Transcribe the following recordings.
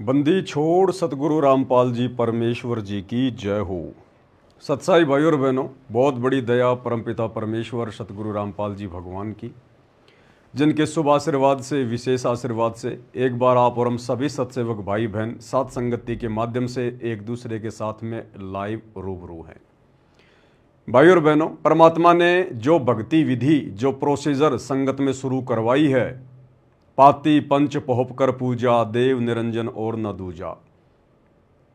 बंदी छोड़ सतगुरु रामपाल जी परमेश्वर जी की जय हो। सत्साई भाई और बहनों, बहुत बड़ी दया परमपिता परमेश्वर सतगुरु रामपाल जी भगवान की, जिनके शुभ आशीर्वाद से, विशेष आशीर्वाद से एक बार आप और हम सभी सत्सेवक भाई बहन साथ संगति के माध्यम से एक दूसरे के साथ में लाइव रूबरू हैं। भाई और बहनों, परमात्मा ने जो भक्ति विधि, जो प्रोसीजर संगत में शुरू करवाई है, पाती पंच पोहप कर पूजा, देव निरंजन और न दूजा,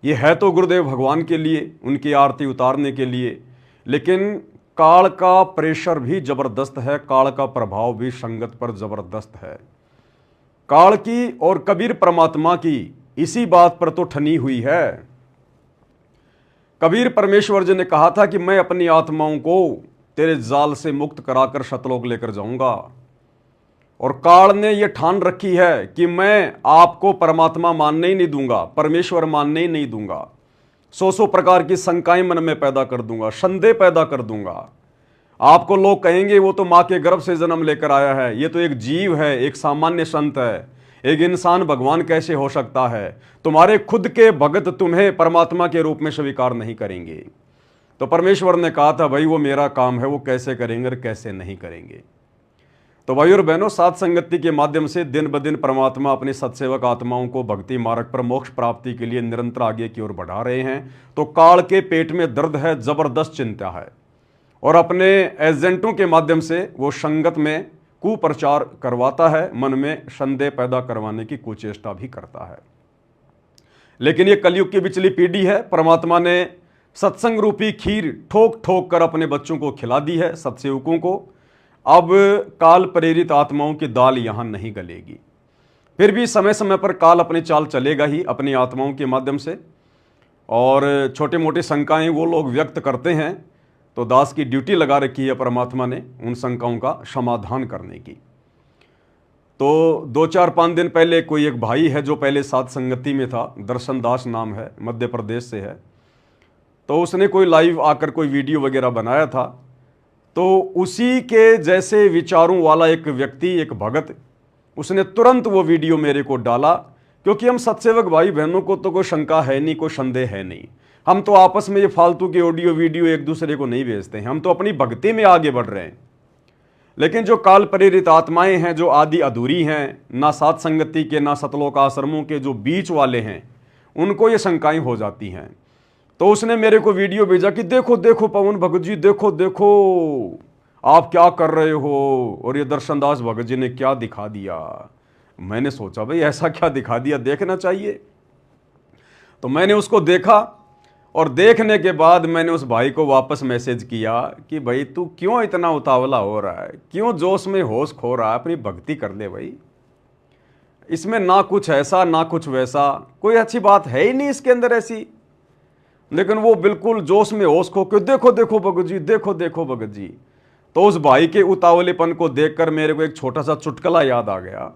ये है तो गुरुदेव भगवान के लिए, उनकी आरती उतारने के लिए, लेकिन काल का प्रेशर भी जबरदस्त है, काल का प्रभाव भी संगत पर जबरदस्त है। काल की और कबीर परमात्मा की इसी बात पर तो ठनी हुई है। कबीर परमेश्वर जी ने कहा था कि मैं अपनी आत्माओं को तेरे जाल से मुक्त कराकर सतलोक लेकर जाऊंगा, और काल ने यह ठान रखी है कि मैं आपको परमात्मा मानने ही नहीं दूंगा, परमेश्वर मानने ही नहीं दूंगा। सौ प्रकार की शंकाएं मन में पैदा कर दूंगा, संदेह पैदा कर दूंगा। आपको लोग कहेंगे वो तो मां के गर्भ से जन्म लेकर आया है, ये तो एक जीव है, एक सामान्य संत है, एक इंसान भगवान कैसे हो सकता है। तुम्हारे खुद के भगत तुम्हें परमात्मा के रूप में स्वीकार नहीं करेंगे। तो परमेश्वर ने कहा था, भाई वो मेरा काम है, वो कैसे करेंगे और कैसे नहीं करेंगे। तो भाई और बहनों, सात संगति के माध्यम से दिन ब दिन परमात्मा अपनी सत्सेवक आत्माओं को भक्ति मार्ग पर मोक्ष प्राप्ति के लिए निरंतर आगे की ओर बढ़ा रहे हैं। तो काल के पेट में दर्द है, जबरदस्त चिंता है, और अपने एजेंटों के माध्यम से वो संगत में कुप्रचार करवाता है, मन में संदेह पैदा करवाने की कुचेष्टा भी करता है। लेकिन ये कलयुग की बिचली पीढ़ी है, परमात्मा ने सत्संग रूपी खीर ठोक ठोक कर अपने बच्चों को खिला दी है, सत्सेवकों को। अब काल प्रेरित आत्माओं की दाल यहां नहीं गलेगी। फिर भी समय समय पर काल अपनी चाल चलेगा ही अपनी आत्माओं के माध्यम से, और छोटे मोटे शंकाएं वो लोग व्यक्त करते हैं, तो दास की ड्यूटी लगा रखी है परमात्मा ने उन शंकाओं का समाधान करने की। तो 2-4-5 दिन पहले कोई एक भाई है जो पहले साथ संगति में था, दर्शन दास नाम है, मध्य प्रदेश से है। तो उसने कोई लाइव आकर कोई वीडियो वगैरह बनाया था। तो उसी के जैसे विचारों वाला एक व्यक्ति, एक भगत, उसने तुरंत वो वीडियो मेरे को डाला, क्योंकि हम सत्सेवक भाई बहनों को तो कोई शंका है नहीं, कोई संदेह है नहीं। हम तो आपस में ये फालतू के ऑडियो वीडियो एक दूसरे को नहीं भेजते हैं, हम तो अपनी भक्ति में आगे बढ़ रहे हैं। लेकिन जो काल प्रेरित आत्माएं हैं, जो आदि अधूरी हैं, ना सात संगति के ना सतलोक आश्रमों के जो बीच वाले हैं, उनको ये शंकाएं हो जाती हैं। तो उसने मेरे को वीडियो भेजा कि देखो देखो पवन भगत जी, देखो देखो आप क्या कर रहे हो, और ये दर्शनदास भगत जी ने क्या दिखा दिया। मैंने सोचा भाई ऐसा क्या दिखा दिया, देखना चाहिए। तो मैंने उसको देखा, और देखने के बाद मैंने उस भाई को वापस मैसेज किया कि भाई तू क्यों इतना उतावला हो रहा है, क्यों जोश में होश खो रहा है, अपनी भक्ति कर ले भाई। इसमें ना कुछ ऐसा ना कुछ वैसा, कोई अच्छी बात है ही नहीं इसके अंदर ऐसी। लेकिन वो बिल्कुल जोश में होश खो के देखो देखो भगत जी, देखो देखो भगत जी। तो उस भाई के उतावलेपन को देखकर मेरे को एक छोटा सा चुटकुला याद आ गया।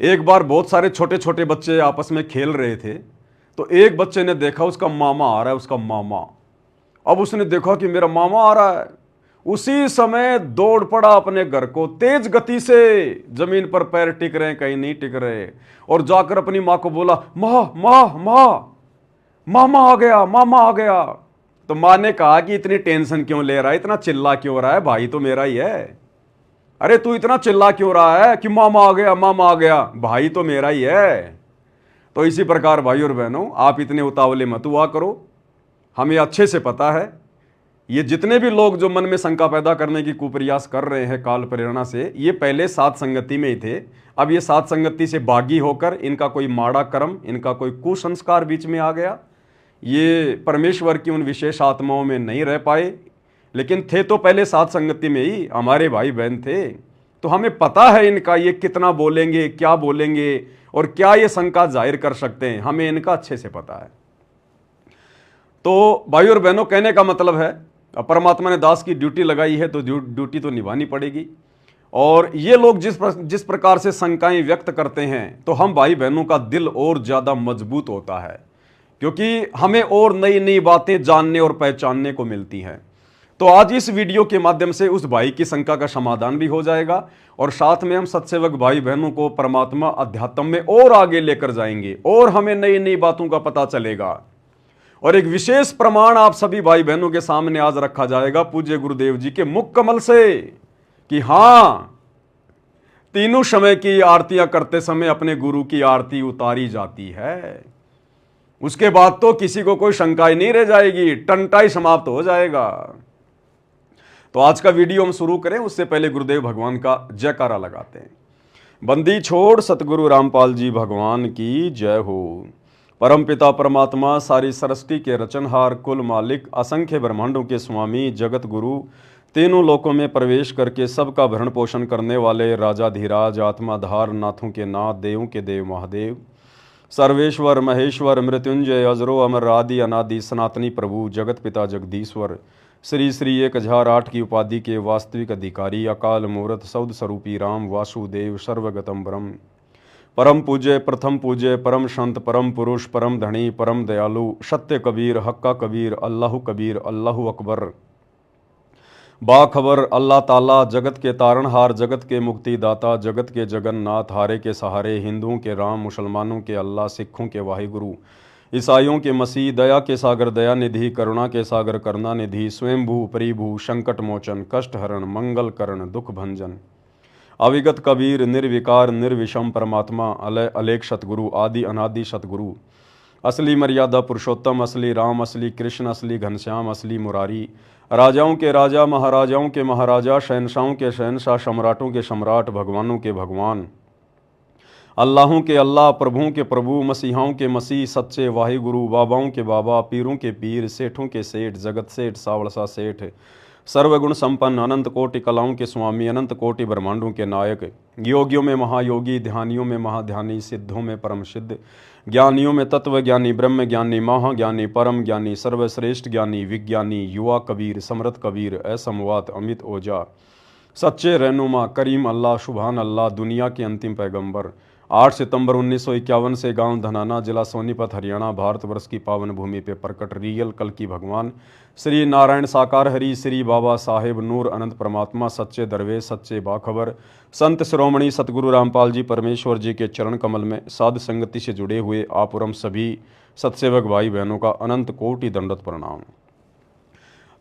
एक बार बहुत सारे छोटे छोटे बच्चे आपस में खेल रहे थे, तो एक बच्चे ने देखा उसका मामा आ रहा है, उसका मामा। अब उसने देखा कि मेरा मामा आ रहा है, उसी समय दौड़ पड़ा अपने घर को, तेज गति से, जमीन पर पैर टिक रहे कहीं नहीं टिक रहे, और जाकर अपनी माँ को बोला, माँ माँ माँ, मामा आ गया, मामा आ गया। तो माँ ने कहा कि इतनी टेंशन क्यों ले रहा है, इतना चिल्ला क्यों रहा है, भाई तो मेरा ही है। अरे तू इतना चिल्ला क्यों रहा है कि मामा आ गया, मामा आ गया, भाई तो मेरा ही है। तो इसी प्रकार भाई और बहनों, आप इतने उतावले मत हुआ करो। हमें अच्छे से पता है ये जितने भी लोग जो मन में शंका पैदा करने की कुप्रयास कर रहे हैं काल प्रेरणा से, ये पहले सात संगति में ही थे। अब ये सात संगति से बागी होकर इनका कोई माड़ा कर्म, इनका कोई कुसंस्कार बीच में आ गया, ये परमेश्वर की उन विशेष आत्माओं में नहीं रह पाए। लेकिन थे तो पहले सात संगति में ही, हमारे भाई बहन थे। तो हमें पता है इनका ये कितना बोलेंगे, क्या बोलेंगे, और क्या ये शंका जाहिर कर सकते हैं, हमें इनका अच्छे से पता है। तो भाई और बहनों, कहने का मतलब है, परमात्मा ने दास की ड्यूटी लगाई है तो ड्यूटी तो निभानी पड़ेगी। और ये लोग जिस प्रकार से शंकाएं व्यक्त करते हैं, तो हम भाई बहनों का दिल और ज़्यादा मजबूत होता है, क्योंकि हमें और नई नई बातें जानने और पहचानने को मिलती हैं। तो आज इस वीडियो के माध्यम से उस भाई की शंका का समाधान भी हो जाएगा और साथ में हम सत्सेवक भाई बहनों को परमात्मा अध्यात्म में और आगे लेकर जाएंगे और हमें नई नई बातों का पता चलेगा। और एक विशेष प्रमाण आप सभी भाई बहनों के सामने आज रखा जाएगा पूज्य गुरुदेव जी के मुख कमल से कि हां, तीनों समय की आरतियां करते समय अपने गुरु की आरती उतारी जाती है। उसके बाद तो किसी को कोई शंका ही नहीं रह जाएगी, टंटा ही समाप्त हो जाएगा। तो आज का वीडियो हम शुरू करें उससे पहले गुरुदेव भगवान का जयकारा लगाते हैं। बंदी छोड़ सतगुरु रामपाल जी भगवान की जय हो। परम पिता परमात्मा सारी सृष्टि के रचनहार, कुल मालिक, असंख्य ब्रह्मांडों के स्वामी, जगत गुरु, तीनों लोकों में प्रवेश करके सबका भरण पोषण करने वाले राजाधिराज, आत्माधार, नाथों के नाथ, देवों के देव महादेव, सर्वेश्वर महेश्वर, मृत्युंजय, अजरो अमर, आदि अनादि, सनातनी प्रभु, जगत पिता जगदीश्वर, श्री श्री 1008 की उपाधि के वास्तविक अधिकारी, अकाल मूर्त, सौद स्वरूपी राम वासुदेव, सर्वगतम ब्रह्म, परम पूज्य, प्रथम पूज्य, परम संत, परम पुरुष, परम धनी, परम दयालु, सत्य कबीर, हक्का कबीर, कबीर, अल्लाहु अकबर, बाखबर अल्लाह ताला, जगत के तारणहार, जगत के मुक्तिदाता, जगत के जगन्नाथ, हारे के सहारे, हिंदुओं के राम, मुसलमानों के अल्लाह, सिखों के वाहिगुरु, ईसाइयों के मसीह, दया के सागर दया निधि, करुणा के सागर करुणा निधि, स्वयंभू परिभू, संकट मोचन, कष्ट हरण, मंगल करण, दुख भंजन, अविगत कबीर, निर्विकार निर्विषम परमात्मा, अलय अलेख सतगुरु, आदि अनादि सतगुरु, असली मर्यादा पुरुषोत्तम, असली राम, असली कृष्ण, असली घनश्याम, असली मुरारी, राजाओं के राजा, महाराजाओं के महाराजा, शहनशाहों के शहनशाह, सम्राटों के सम्राट, भगवानों के भगवान, अल्लाहों के अल्लाह, प्रभुओं के प्रभु, मसीहाओं के मसीह, सच्चे वाहिगुरु, बाबाओं के बाबा, पीरों के पीर, सेठों के सेठ, जगत सेठ, सावड़सा सेठ, सर्वगुण संपन्न, अनंत कोटि कलाओं के स्वामी, अनंत कोटि ब्रह्मांडों के नायक, योगियों में महायोगी, ध्यानियों में महाध्यानी, सिद्धों में परम सिद्ध, ज्ञानियों में तत्व ज्ञानी, ब्रह्म ज्ञानी, महाज्ञानी, परम ज्ञानी, सर्वश्रेष्ठ ज्ञानी, विज्ञानी, युवा कबीर, समृत कबीर, असमवात, अमित ओझा, सच्चे रहनुमा, करीम अल्लाह, सुभान अल्लाह, दुनिया के अंतिम पैगंबर, 8 सितंबर 1951 से गांव धनाना, जिला सोनीपत, हरियाणा, भारतवर्ष की पावन भूमि पे प्रकट रियल कल की भगवान श्री नारायण साकार हरि, श्री बाबा साहेब नूर अनंत परमात्मा, सच्चे दरवेश, सच्चे बाखबर, संत श्रोमणी सतगुरु रामपाल जी परमेश्वर जी के चरण कमल में साध संगति से जुड़े हुए आपुरम सभी सत्सेवक भाई बहनों का अनंत कोटि दंडवत प्रणाम।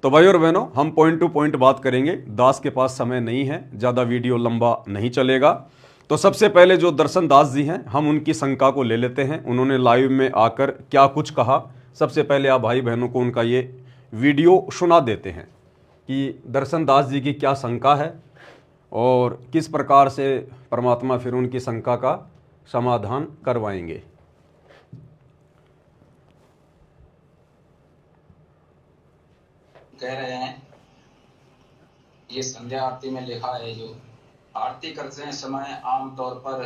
तो भाई और बहनों, हम पॉइंट टू पॉइंट बात करेंगे, दास के पास समय नहीं है, ज़्यादा वीडियो लंबा नहीं चलेगा। तो सबसे पहले जो दर्शन दास जी हैं, हम उनकी शंका को ले लेते हैं, उन्होंने लाइव में आकर क्या कुछ कहा। सबसे पहले आप भाई बहनों को उनका ये वीडियो सुना देते हैं कि दर्शन दास जी की क्या शंका है और किस प्रकार से परमात्मा फिर उनकी शंका का समाधान करवाएंगे। कह रहे हैं ये संध्या आरती में लिखा है, जो आरती करते समय आमतौर पर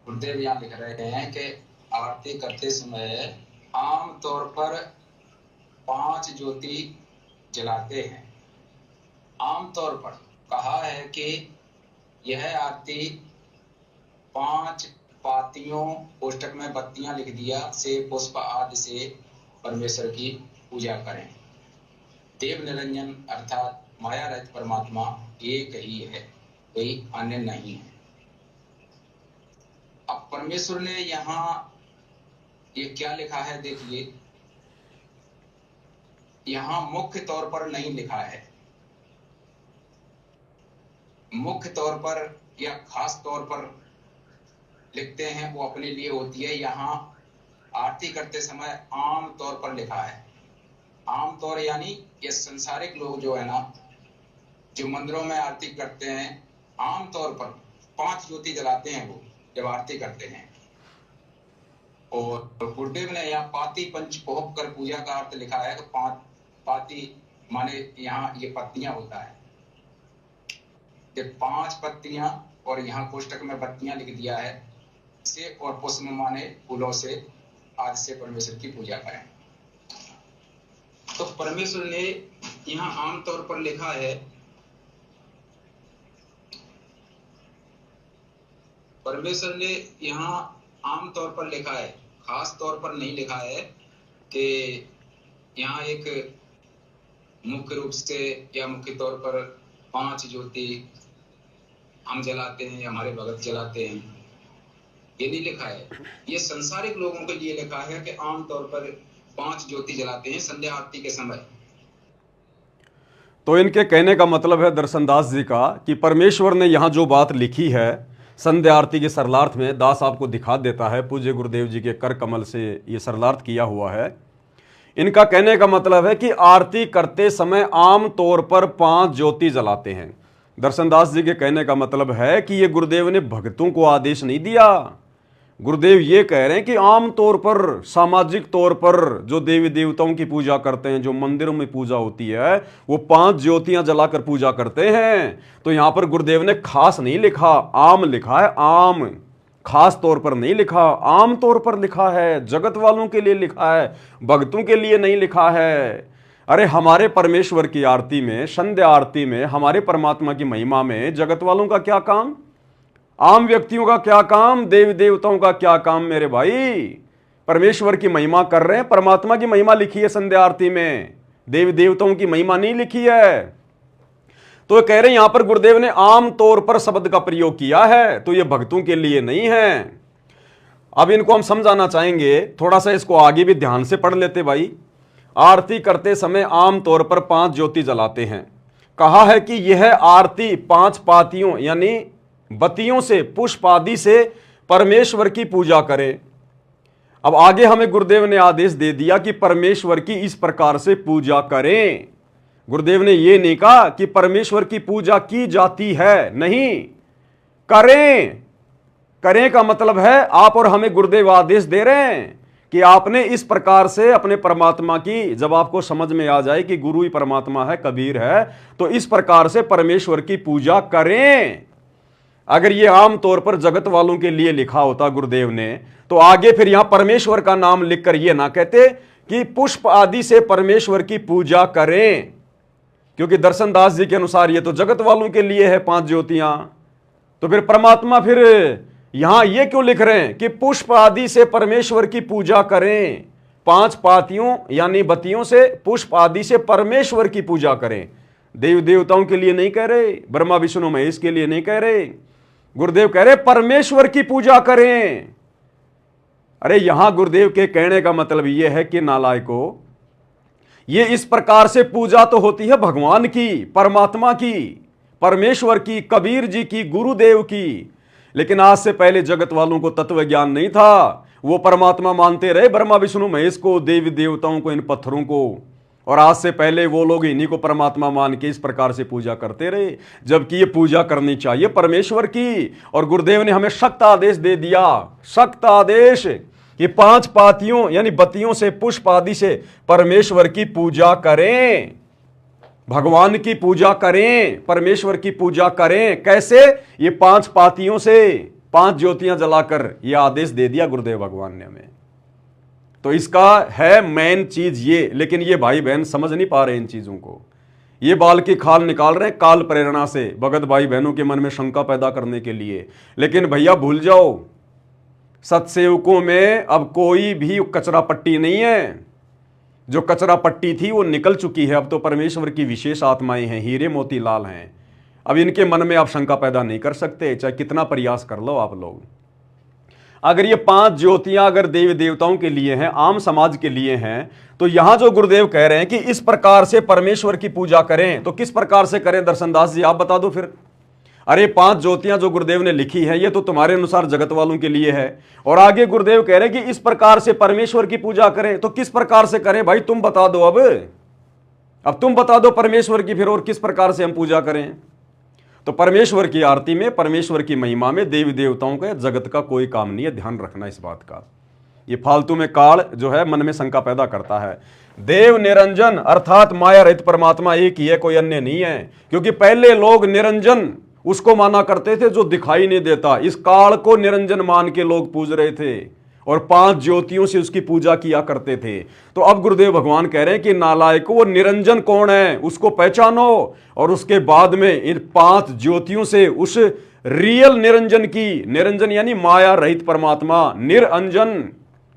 गुरुदेव यहाँ लिख रहे हैं कि आरती करते समय आमतौर पर 5 ज्योति जलाते हैं। आमतौर पर कहा है कि यह आरती 5 पातियों, कोष्टक में बत्तियां लिख दिया, से पुष्प आदि से परमेश्वर की पूजा करें। देव निरंजन अर्थात माया रहित परमात्मा एक ही है, कोई अन्य नहीं है। अब परमेश्वर ने यहाँ ये क्या लिखा है देखिए, यहाँ मुख्य तौर पर नहीं लिखा है। मुख्य तौर पर या खास तौर पर लिखते हैं वो अपने लिए होती है। यहाँ आरती करते समय आम तौर पर लिखा है। आम तौर यानी ये संसारिक लोग जो है ना, जो मंदिरों में आरती करते हैं, आम तौर पर 5 ज्योति जलाते हैं वो जब आरती करते हैं। और गुरुदेव ने यहाँ पाती पंच पोहक कर पूजा का अर्थ लिखा है। तो 5 पाती माने यहाँ ये पत्तियां होता है, ये 5 पत्तियां, और यहाँ कोष्टक में बत्तियां लिख दिया है से, और पुष्प माने फूलों से आदि से परमेश्वर की पूजा करें। तो परमेश्वर ने यहाँ आमतौर पर लिखा है, परमेश्वर ने यहाँ आम तौर पर लिखा है, खास तौर पर नहीं लिखा है कि यहाँ एक मुख्य रूप से या मुख्य तौर पर 5 ज्योति हम जलाते हैं या हमारे भगत जलाते हैं, ये नहीं लिखा है। ये संसारिक लोगों के लिए लिखा है कि आमतौर पर 5 ज्योति जलाते हैं संध्या आरती के समय। तो इनके कहने का मतलब है दर्शनदास जी का कि परमेश्वर ने यहाँ जो बात लिखी है संध्या आरती के सरलार्थ में, दास आपको दिखा देता है, पूज्य गुरुदेव जी के कर कमल से ये सरलार्थ किया हुआ है। इनका कहने का मतलब है कि आरती करते समय आम तौर पर 5 ज्योति जलाते हैं। दर्शनदास जी के कहने का मतलब है कि ये गुरुदेव ने भक्तों को आदेश नहीं दिया। गुरुदेव ये कह रहे हैं कि आम तौर पर, सामाजिक तौर पर जो देवी देवताओं की पूजा करते हैं, जो मंदिरों में पूजा होती है, वो 5 ज्योतियां जलाकर पूजा करते हैं। तो यहां पर गुरुदेव ने खास नहीं लिखा, आम लिखा है, आम, खास तौर पर नहीं लिखा, आम तौर पर लिखा है, जगत वालों के लिए लिखा है, भक्तों के लिए नहीं लिखा है। अरे हमारे परमेश्वर की आरती में, संध्या आरती में, हमारे परमात्मा की महिमा में जगत वालों का क्या काम, आम व्यक्तियों का क्या काम, देवी देवताओं का क्या काम मेरे भाई? परमेश्वर की महिमा कर रहे हैं, परमात्मा की महिमा लिखी है संध्या आरती में, देवी देवताओं की महिमा नहीं लिखी है। तो कह रहे हैं यहां पर गुरुदेव ने आम तौर पर शब्द का प्रयोग किया है, तो ये भक्तों के लिए नहीं है। अब इनको हम समझाना चाहेंगे, थोड़ा सा इसको आगे भी ध्यान से पढ़ लेते भाई। आरती करते समय आम तौर पर 5 ज्योति जलाते हैं। कहा है कि यह आरती 5 पातियों यानी बत्तियों से, पुष्प आदि से परमेश्वर की पूजा करें। अब आगे हमें गुरुदेव ने आदेश दे दिया कि परमेश्वर की इस प्रकार से पूजा करें। गुरुदेव ने यह नहीं कहा कि परमेश्वर की पूजा की जाती है, नहीं, करें। करें का मतलब है आप और हमें गुरुदेव आदेश दे रहे हैं कि आपने इस प्रकार से अपने परमात्मा की, जब आपको समझ में आ जाए कि गुरु ही परमात्मा है, कबीर है, तो इस प्रकार से परमेश्वर की पूजा करें। अगर ये आम तौर पर जगत वालों के लिए लिखा होता गुरुदेव ने, तो आगे फिर यहां परमेश्वर का नाम लिखकर ये ना कहते कि पुष्प आदि से परमेश्वर की पूजा करें, क्योंकि दर्शनदास जी के अनुसार ये तो जगत वालों के लिए है 5 ज्योतियां। तो फिर परमात्मा फिर यहां ये क्यों लिख रहे हैं कि पुष्प आदि से परमेश्वर की पूजा करें? 5 पातियों यानी बत्तियों से, पुष्प आदि से परमेश्वर की पूजा करें। देव देवताओं के लिए नहीं कह रहे, ब्रह्मा विष्णु महेश के लिए नहीं कह रहे, गुरुदेव कह रहे परमेश्वर की पूजा करें। अरे यहां गुरुदेव के कहने का मतलब यह है कि नालायकों, ये इस प्रकार से पूजा तो होती है भगवान की, परमात्मा की, परमेश्वर की, कबीर जी की, गुरुदेव की, लेकिन आज से पहले जगत वालों को तत्व ज्ञान नहीं था। वो परमात्मा मानते रहे ब्रह्मा विष्णु महेश को, देवी देवताओं को, इन पत्थरों को, और आज से पहले वो लोग इन्हीं को परमात्मा मान के इस प्रकार से पूजा करते रहे, जबकि ये पूजा करनी चाहिए परमेश्वर की। और गुरुदेव ने हमें सख्त आदेश दे दिया, सख्त आदेश, कि 5 पातियों यानी बत्तियों से, पुष्प आदि से परमेश्वर की पूजा करें, भगवान की पूजा करें, परमेश्वर की पूजा करें। कैसे? ये 5 पातियों से, 5 ज्योतियां जलाकर ये आदेश दे दिया गुरुदेव भगवान ने हमें। तो इसका है मेन चीज ये, लेकिन ये भाई बहन समझ नहीं पा रहे इन चीजों को। ये बाल की खाल निकाल रहे हैं काल प्रेरणा से, भगत भाई बहनों के मन में शंका पैदा करने के लिए। लेकिन भैया भूल जाओ, सत्सेवकों में अब कोई भी कचरा पट्टी नहीं है। जो कचरा पट्टी थी वो निकल चुकी है। अब तो परमेश्वर की विशेष आत्माएं हैं, हीरे मोती लाल हैं। अब इनके मन में आप शंका पैदा नहीं कर सकते, चाहे कितना प्रयास कर लो आप लोग। अगर ये 5 ज्योतियां अगर देवी देवताओं के लिए हैं, आम समाज के लिए हैं, तो यहां जो गुरुदेव कह रहे हैं कि इस प्रकार से परमेश्वर की पूजा करें, तो किस प्रकार से करें दर्शनदास जी, आप बता दो फिर। अरे 5 ज्योतियां जो गुरुदेव ने लिखी है ये तो तुम्हारे अनुसार जगत वालों के लिए है, और आगे गुरुदेव कह रहे हैं कि इस प्रकार से परमेश्वर की पूजा करें, तो किस प्रकार से करें भाई तुम बता दो। अब तुम बता दो परमेश्वर की फिर, और किस प्रकार से हम पूजा करें। तो परमेश्वर की आरती में, परमेश्वर की महिमा में देवी देवताओं का, जगत का कोई काम नहीं है, ध्यान रखना इस बात का। ये फालतू में काल जो है मन में शंका पैदा करता है। देव निरंजन अर्थात माया रहित परमात्मा एक ही है, कोई अन्य नहीं है। क्योंकि पहले लोग निरंजन उसको माना करते थे जो दिखाई नहीं देता, इस काल को निरंजन मान के लोग पूज रहे थे, और 5 ज्योतियों से उसकी पूजा किया करते थे। तो अब गुरुदेव भगवान कह रहे हैं कि नालायक, वो निरंजन कौन है उसको पहचानो, और उसके बाद में इन 5 ज्योतियों से उस रियल निरंजन की, निरंजन यानी माया रहित परमात्मा, निरंजन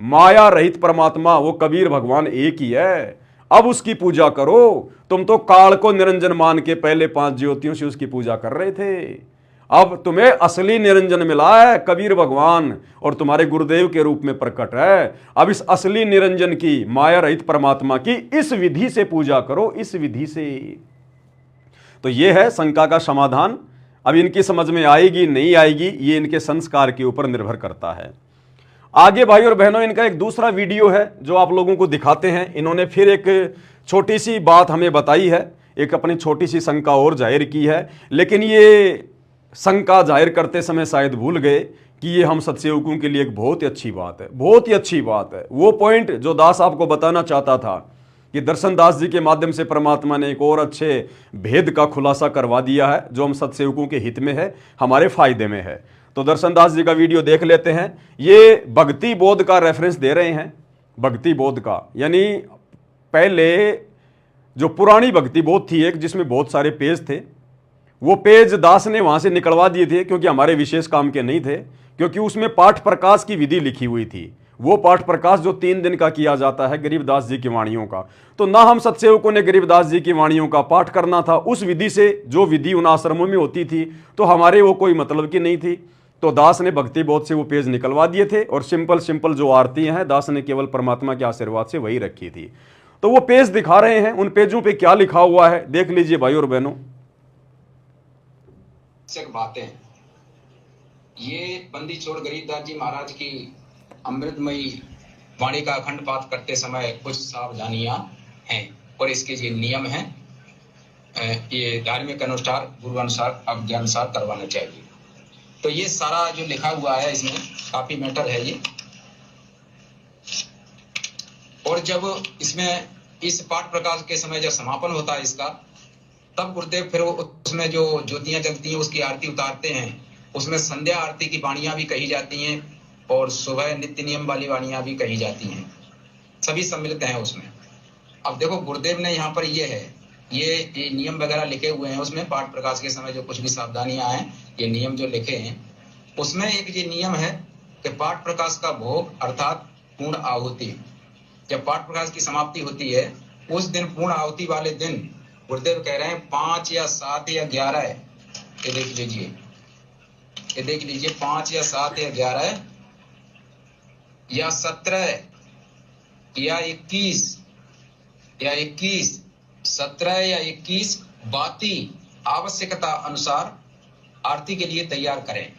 माया रहित परमात्मा, वो कबीर भगवान एक ही है। अब उसकी पूजा करो। तुम तो काल को निरंजन मान के पहले 5 ज्योतियों से उसकी पूजा कर रहे थे। अब तुम्हें असली निरंजन मिला है, कबीर भगवान और तुम्हारे गुरुदेव के रूप में प्रकट है। अब इस असली निरंजन की, माया रहित परमात्मा की इस विधि से पूजा करो, इस विधि से। तो यह है शंका का समाधान। अब इनकी समझ में आएगी नहीं आएगी, ये इनके संस्कार के ऊपर निर्भर करता है। आगे भाई और बहनों, इनका एक दूसरा वीडियो है जो आप लोगों को दिखाते हैं। इन्होंने फिर एक छोटी सी बात हमें बताई है, एक अपनी छोटी सी शंका और जाहिर की है, लेकिन ये शंका जाहिर करते समय शायद भूल गए कि ये हम सत्सेवकों के लिए एक बहुत ही अच्छी बात है, बहुत ही अच्छी बात है। वो पॉइंट जो दास आपको बताना चाहता था कि दर्शन दास जी के माध्यम से परमात्मा ने एक और अच्छे भेद का खुलासा करवा दिया है जो हम सत्सेवकों के हित में है, हमारे फायदे में है। तो दर्शन दास जी का वीडियो देख लेते हैं। ये भक्ति बोध का रेफरेंस दे रहे हैं, भक्ति बोध का, यानी पहले जो पुरानी भक्ति बोध थी एक, जिसमें बहुत सारे पेज थे, वो पेज दास ने वहां से निकलवा दिए थे क्योंकि हमारे विशेष काम के नहीं थे, क्योंकि उसमें पाठ प्रकाश की विधि लिखी हुई थी। वो पाठ प्रकाश जो 3 दिन का किया जाता है गरीबदास जी की वाणियों का, तो ना हम सत्सेवकों ने गरीबदास जी की वाणियों का पाठ करना था उस विधि से, जो विधि उन आश्रमों में होती थी, तो हमारे वो कोई मतलब की नहीं थी। तो दास ने भक्ति बोध से वो पेज निकलवा दिए थे और सिंपल जो आरतियां हैं दास ने केवल परमात्मा के आशीर्वाद से वही रखी थी। तो वो पेज दिखा रहे हैं, उन पेजों पे क्या लिखा हुआ है देख लीजिए भाई और बहनों। बातें, ये बंदी छोड़ गरीबदास जी महाराज की अमृतमयी वाणी का अखंड पाठ करते समय कुछ सावधानियां हैं और इसके ये नियम हैं। ये धार्मिक अनुसार, गुरु अनुसार, अज्ञा अनुसार करवाना चाहिए। तो ये सारा जो लिखा हुआ है इसमें काफी मैटर है ये। और जब इसमें इस पाठ प्रकाश के समय जब समापन होता है इसका, तब गुरुदेव फिर उसमें जो ज्योतियां जलती हैं उसकी आरती उतारते हैं। उसमें संध्या आरती की वाणियां भी कही जाती हैं और सुबह नित्य नियम वाली वाणियां भी कही जाती हैं, सभी सम्मिलित हैं उसमें। अब देखो गुरुदेव ने यहाँ पर ये नियम वगैरह लिखे हुए हैं उसमें, पाठ प्रकाश के समय जो कुछ भी सावधानियां हैं, ये नियम जो लिखे हैं उसमें एक ये नियम है कि पाठ प्रकाश का भोग अर्थात पूर्ण आहुति, जब पाठ प्रकाश की समाप्ति होती है उस दिन, पूर्ण आहुति वाले दिन गुरुदेव कह रहे हैं 5 या 7 या 11, ये देख लीजिए, ये देख लीजिए, 5 या 7 या 11 या 17 या 21 या 21, 17 या 21 बाती आवश्यकता अनुसार आरती के लिए तैयार करें।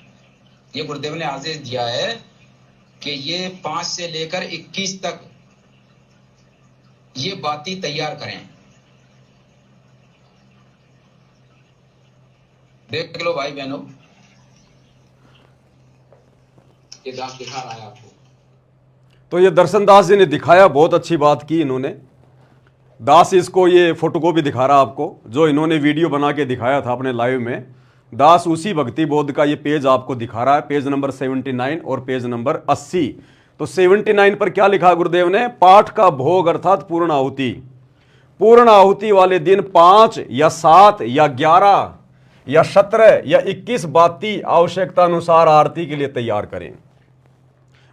ये गुरुदेव ने आदेश दिया है कि ये 5 से लेकर 21 तक ये बाती तैयार करें। देख लो भाई बहनों, ये दास दिखा रहा है आपको। तो ये दर्शन दास जी ने दिखाया, बहुत अच्छी बात की इन्होंने। दास इसको ये फोटोकॉपी दिखा रहा आपको, जो इन्होंने वीडियो बना के दिखाया था अपने लाइव में। दास उसी भक्ति बोध का ये पेज आपको दिखा रहा है, पेज नंबर 79 और पेज नंबर 80। तो 79 पर क्या लिखा गुरुदेव ने? पाठ का भोग अर्थात पूर्ण आहुति, पूर्ण आहुति वाले दिन 5 या 7 या 11 या 17 या 21 बाती आवश्यकता अनुसार आरती के लिए तैयार करें।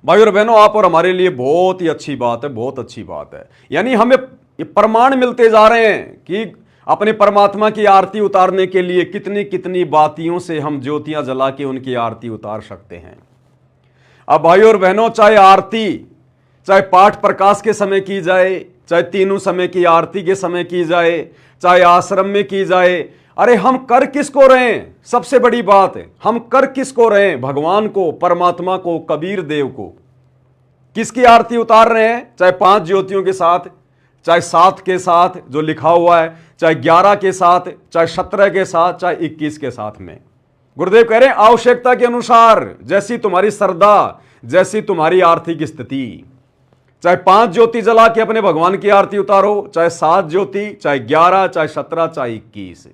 भाई और बहनों, आप और हमारे लिए बहुत ही अच्छी बात है, बहुत अच्छी बात है। यानी हमें प्रमाण मिलते जा रहे हैं कि अपने परमात्मा की आरती उतारने के लिए कितनी कितनी बातियों से हम ज्योतियां जला के उनकी आरती उतार सकते हैं। अब भाई और बहनों, चाहे आरती, चाहे पाठ प्रकाश के समय की जाए, चाहे तीनों समय की आरती के समय की जाए, चाहे आश्रम में की जाए, अरे हम कर किसको रहे हैं? सबसे बड़ी बात है, हम कर किसको रहे हैं? भगवान को, परमात्मा को, कबीर देव को। किसकी आरती उतार रहे हैं? चाहे 5 ज्योतियों के साथ, चाहे 7 के साथ जो लिखा हुआ है, चाहे 11 के साथ, चाहे 17 के साथ, चाहे 21 के साथ में। गुरुदेव कह रहे हैं आवश्यकता के अनुसार, जैसी तुम्हारी श्रद्धा, जैसी तुम्हारी आर्थिक स्थिति। चाहे 5 ज्योति जला के अपने भगवान की आरती उतारो, चाहे 7 ज्योति, चाहे 11, चाहे 17, चाहे 21।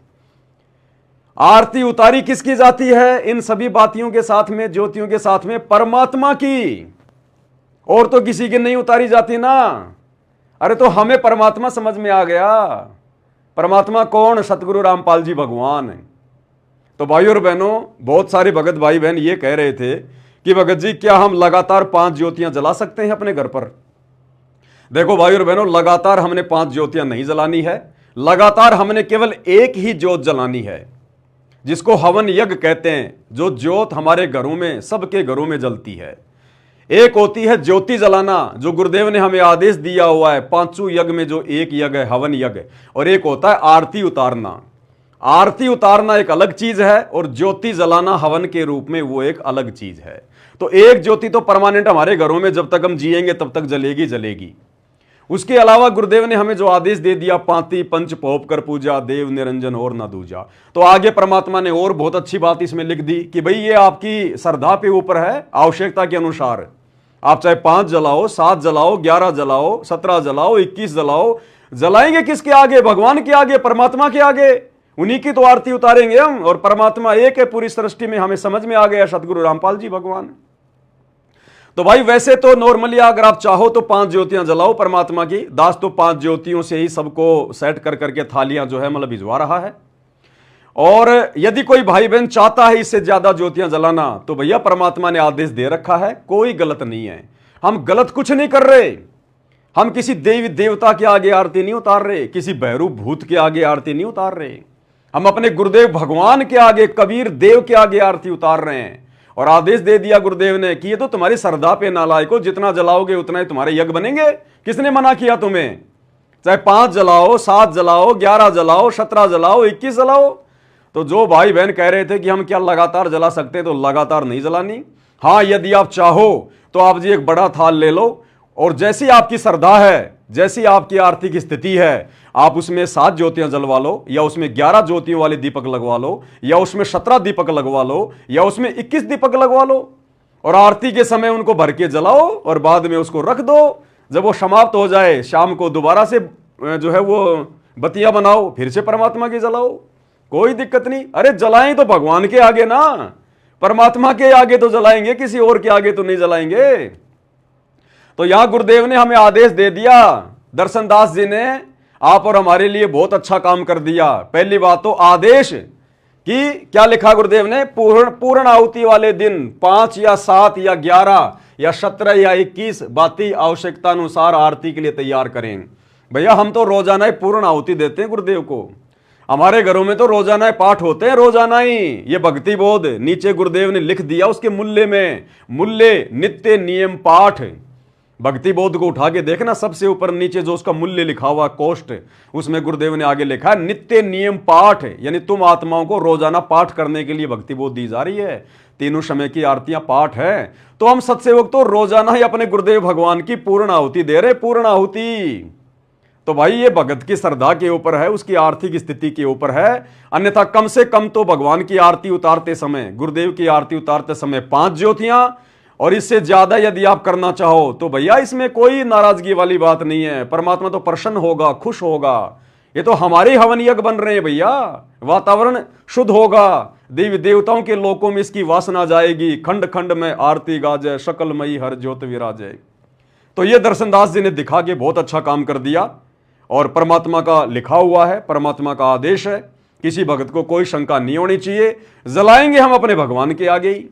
आरती उतारी किसकी जाती है? इन सभी बातियों के साथ में, ज्योतियों के साथ में, परमात्मा की, और तो किसी की नहीं उतारी जाती ना। अरे तो हमें परमात्मा समझ में आ गया। परमात्मा कौन? सतगुरु रामपाल जी भगवान। तो भाई और बहनों, बहुत सारे भगत भाई बहन ये कह रहे थे कि भगत जी क्या हम लगातार 5 ज्योतियां जला सकते हैं अपने घर पर? देखो भाई और बहनों, लगातार हमने 5 ज्योतियां नहीं जलानी है, लगातार हमने केवल एक ही ज्योत जलानी है, जिसको हवन यज्ञ कहते हैं। जो ज्योत हमारे घरों में, सबके घरों में जलती है। एक होती है ज्योति जलाना, जो गुरुदेव ने हमें आदेश दिया हुआ है, 5 यज्ञ में जो एक यज्ञ है हवन यज्ञ, और एक होता है आरती उतारना। आरती उतारना एक अलग चीज है, और ज्योति जलाना हवन के रूप में वो एक अलग चीज है। तो एक ज्योति तो परमानेंट हमारे घरों में जब तक हम जिएंगे तब तक जलेगी जलेगी। उसके अलावा गुरुदेव ने हमें जो आदेश दे दिया, पांति पंच पोप कर पूजा, देव निरंजन और न दूजा। तो आगे परमात्मा ने और बहुत अच्छी बात इसमें लिख दी कि भाई ये आपकी श्रद्धा पे ऊपर है, आवश्यकता के अनुसार आप चाहे 5 जलाओ, 7 जलाओ, 11 जलाओ, 17 जलाओ, 21 जलाओ। जलाएंगे किसके आगे? भगवान के आगे, परमात्मा के आगे। उन्हीं की तो आरती उतारेंगे हम, और परमात्मा एक है पूरी सृष्टि में। हमें समझ में आ गया सतगुरु रामपाल जी भगवान। तो भाई वैसे तो नॉर्मली अगर आप चाहो तो 5 ज्योतियां जलाओ परमात्मा की। दास तो 5 ज्योतियों से ही सबको सेट कर करके थालियां जो है मतलब भिजवा रहा है। और यदि कोई भाई बहन चाहता है इससे ज्यादा ज्योतियां जलाना, तो भैया परमात्मा ने आदेश दे रखा है, कोई गलत नहीं है। हम गलत कुछ नहीं कर रहे। हम किसी देवी देवता के आगे आरती नहीं उतार रहे, किसी भैरू भूत के आगे आरती नहीं उतार रहे। हम अपने गुरुदेव भगवान के आगे, कबीर देव के आगे आरती उतार रहे हैं। और आदेश दे दिया गुरुदेव ने कि ये तो तुम्हारी श्रद्धा पे नालायको, जितना जलाओगे उतना ही तुम्हारे यज्ञ बनेंगे। किसने मना किया तुम्हें? चाहे 5 जलाओ, 7 जलाओ, 11 जलाओ, 17 जलाओ, 21 जलाओ। तो जो भाई बहन कह रहे थे कि हम क्या लगातार जला सकते, तो लगातार नहीं जलानी। हाँ, यदि आप चाहो तो आप जी एक बड़ा थाल ले लो, और जैसी आपकी श्रद्धा है, जैसी आपकी आर्थिक स्थिति है, आप उसमें 7 ज्योतियां जलवा लो, या उसमें 11 ज्योतियों वाले दीपक लगवा लो, या उसमें 17 दीपक लगवा लो, या उसमें 21 दीपक लगवा लो। और आरती के समय उनको भर के जलाओ, और बाद में उसको रख दो। जब वो समाप्त हो जाए, शाम को दोबारा से जो है वो बतिया बनाओ, फिर से परमात्मा की जलाओ, कोई दिक्कत नहीं। अरे जलाएं तो भगवान के आगे ना, परमात्मा के आगे तो जलाएंगे, किसी और के आगे तो नहीं जलाएंगे। तो यहां गुरुदेव ने हमें आदेश दे दिया, दर्शन दास जी ने आप और हमारे लिए बहुत अच्छा काम कर दिया। पहली बात तो आदेश कि क्या लिखा गुरुदेव ने, पूर्ण आहुति वाले दिन 5 या 7 या 11 या 17 या 21 बाती आवश्यकता अनुसार आरती के लिए तैयार करें। भैया हम तो रोजाना ही पूर्ण आहुति देते हैं गुरुदेव को। हमारे घरों में तो रोजाना पाठ होते हैं, रोजाना ही। ये भक्ति बोध नीचे गुरुदेव ने लिख दिया उसके मूल्य में, मूल्य नित्य नियम पाठ। भक्ति बोध को उठा के देखना, सबसे ऊपर नीचे जो उसका मूल्य लिखा हुआ कोष्ट, उसमें गुरुदेव ने आगे लिखा है नित्य नियम पाठ, यानी तुम आत्माओं को रोजाना पाठ करने के लिए भक्ति बोध दी जा रही है। तीनों समय की आरतियां पाठ है। तो हम सत्सेवक तो रोजाना ही अपने गुरुदेव भगवान की पूर्ण आहुति दे रहे, पूर्ण आहुति। तो भाई ये भगत की श्रद्धा के ऊपर है, उसकी आर्थिक स्थिति के ऊपर है। अन्यथा कम से कम तो भगवान की आरती उतारते समय, गुरुदेव की आरती उतारते समय 5 ज्योतियां, और इससे ज्यादा यदि आप करना चाहो तो भैया इसमें कोई नाराजगी वाली बात नहीं है। परमात्मा तो प्रसन्न होगा, खुश होगा। ये तो हमारे हवन यज्ञ बन रहे हैं भैया। वातावरण शुद्ध होगा, देवी देवताओं के लोकों में इसकी वासना जाएगी। खंड खंड में आरती गाजे, शकलमयी हर ज्योत विराजे। तो ये दर्शनदास जी ने दिखा के बहुत अच्छा काम कर दिया, और परमात्मा का लिखा हुआ है, परमात्मा का आदेश है। किसी भगत को कोई शंका नहीं होनी चाहिए। जलाएंगे हम अपने भगवान के आगे ही।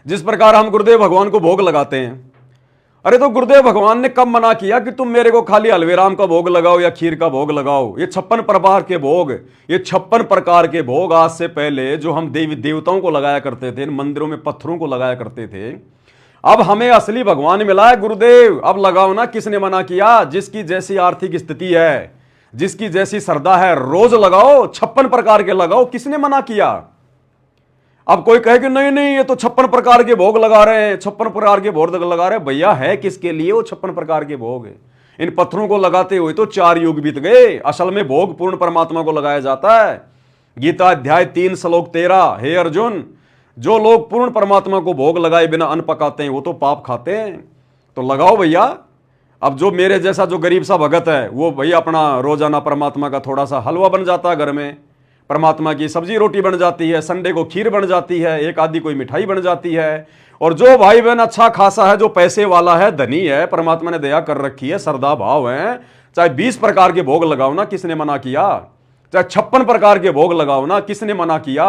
जिस प्रकार हम गुरुदेव भगवान को भोग लगाते हैं, अरे तो गुरुदेव भगवान ने कब मना किया कि तुम मेरे को खाली हलवेराम का भोग लगाओ या खीर का भोग लगाओ? ये 56 प्रकार के भोग, ये 56 प्रकार के भोग आज से पहले जो हम देवी देवताओं को लगाया करते थे, मंदिरों में पत्थरों को लगाया करते थे, अब हमें असली भगवान मिला है गुरुदेव। अब लगाओ ना, किसने मना किया? जिसकी जैसी आर्थिक स्थिति है, जिसकी जैसी श्रद्धा है, रोज लगाओ, 56 प्रकार के लगाओ। किसने मना किया? अब कोई कहे कि नहीं नहीं ये तो 56 प्रकार के भोग लगा रहे हैं, 56 प्रकार के भोग लगा रहे हैं। भैया है किसके लिए वो 56 प्रकार के भोग? इन पत्थरों को लगाते हुए तो 4 युग बीत गए। असल में भोग पूर्ण परमात्मा को लगाया जाता है। गीता अध्याय 3 श्लोक 13, हे अर्जुन, जो लोग पूर्ण परमात्मा को भोग लगाए बिना अन्न पकाते हैं वो तो पाप खाते हैं। तो लगाओ भैया। अब जो मेरे जैसा जो गरीब सा भगत है, वो भैया अपना रोजाना परमात्मा का थोड़ा सा हलवा बन जाता है घर में, परमात्मा की सब्जी रोटी बन जाती है, संडे को खीर बन जाती है, एक आदि कोई मिठाई बन जाती है। और जो भाई बहन अच्छा खासा है, जो पैसे वाला है, धनी है, परमात्मा ने दया कर रखी है, श्रद्धा भाव है, चाहे 20 प्रकार के भोग लगाओ ना, किसने मना किया? चाहे 56 प्रकार के भोग लगाओ ना, किसने मना किया?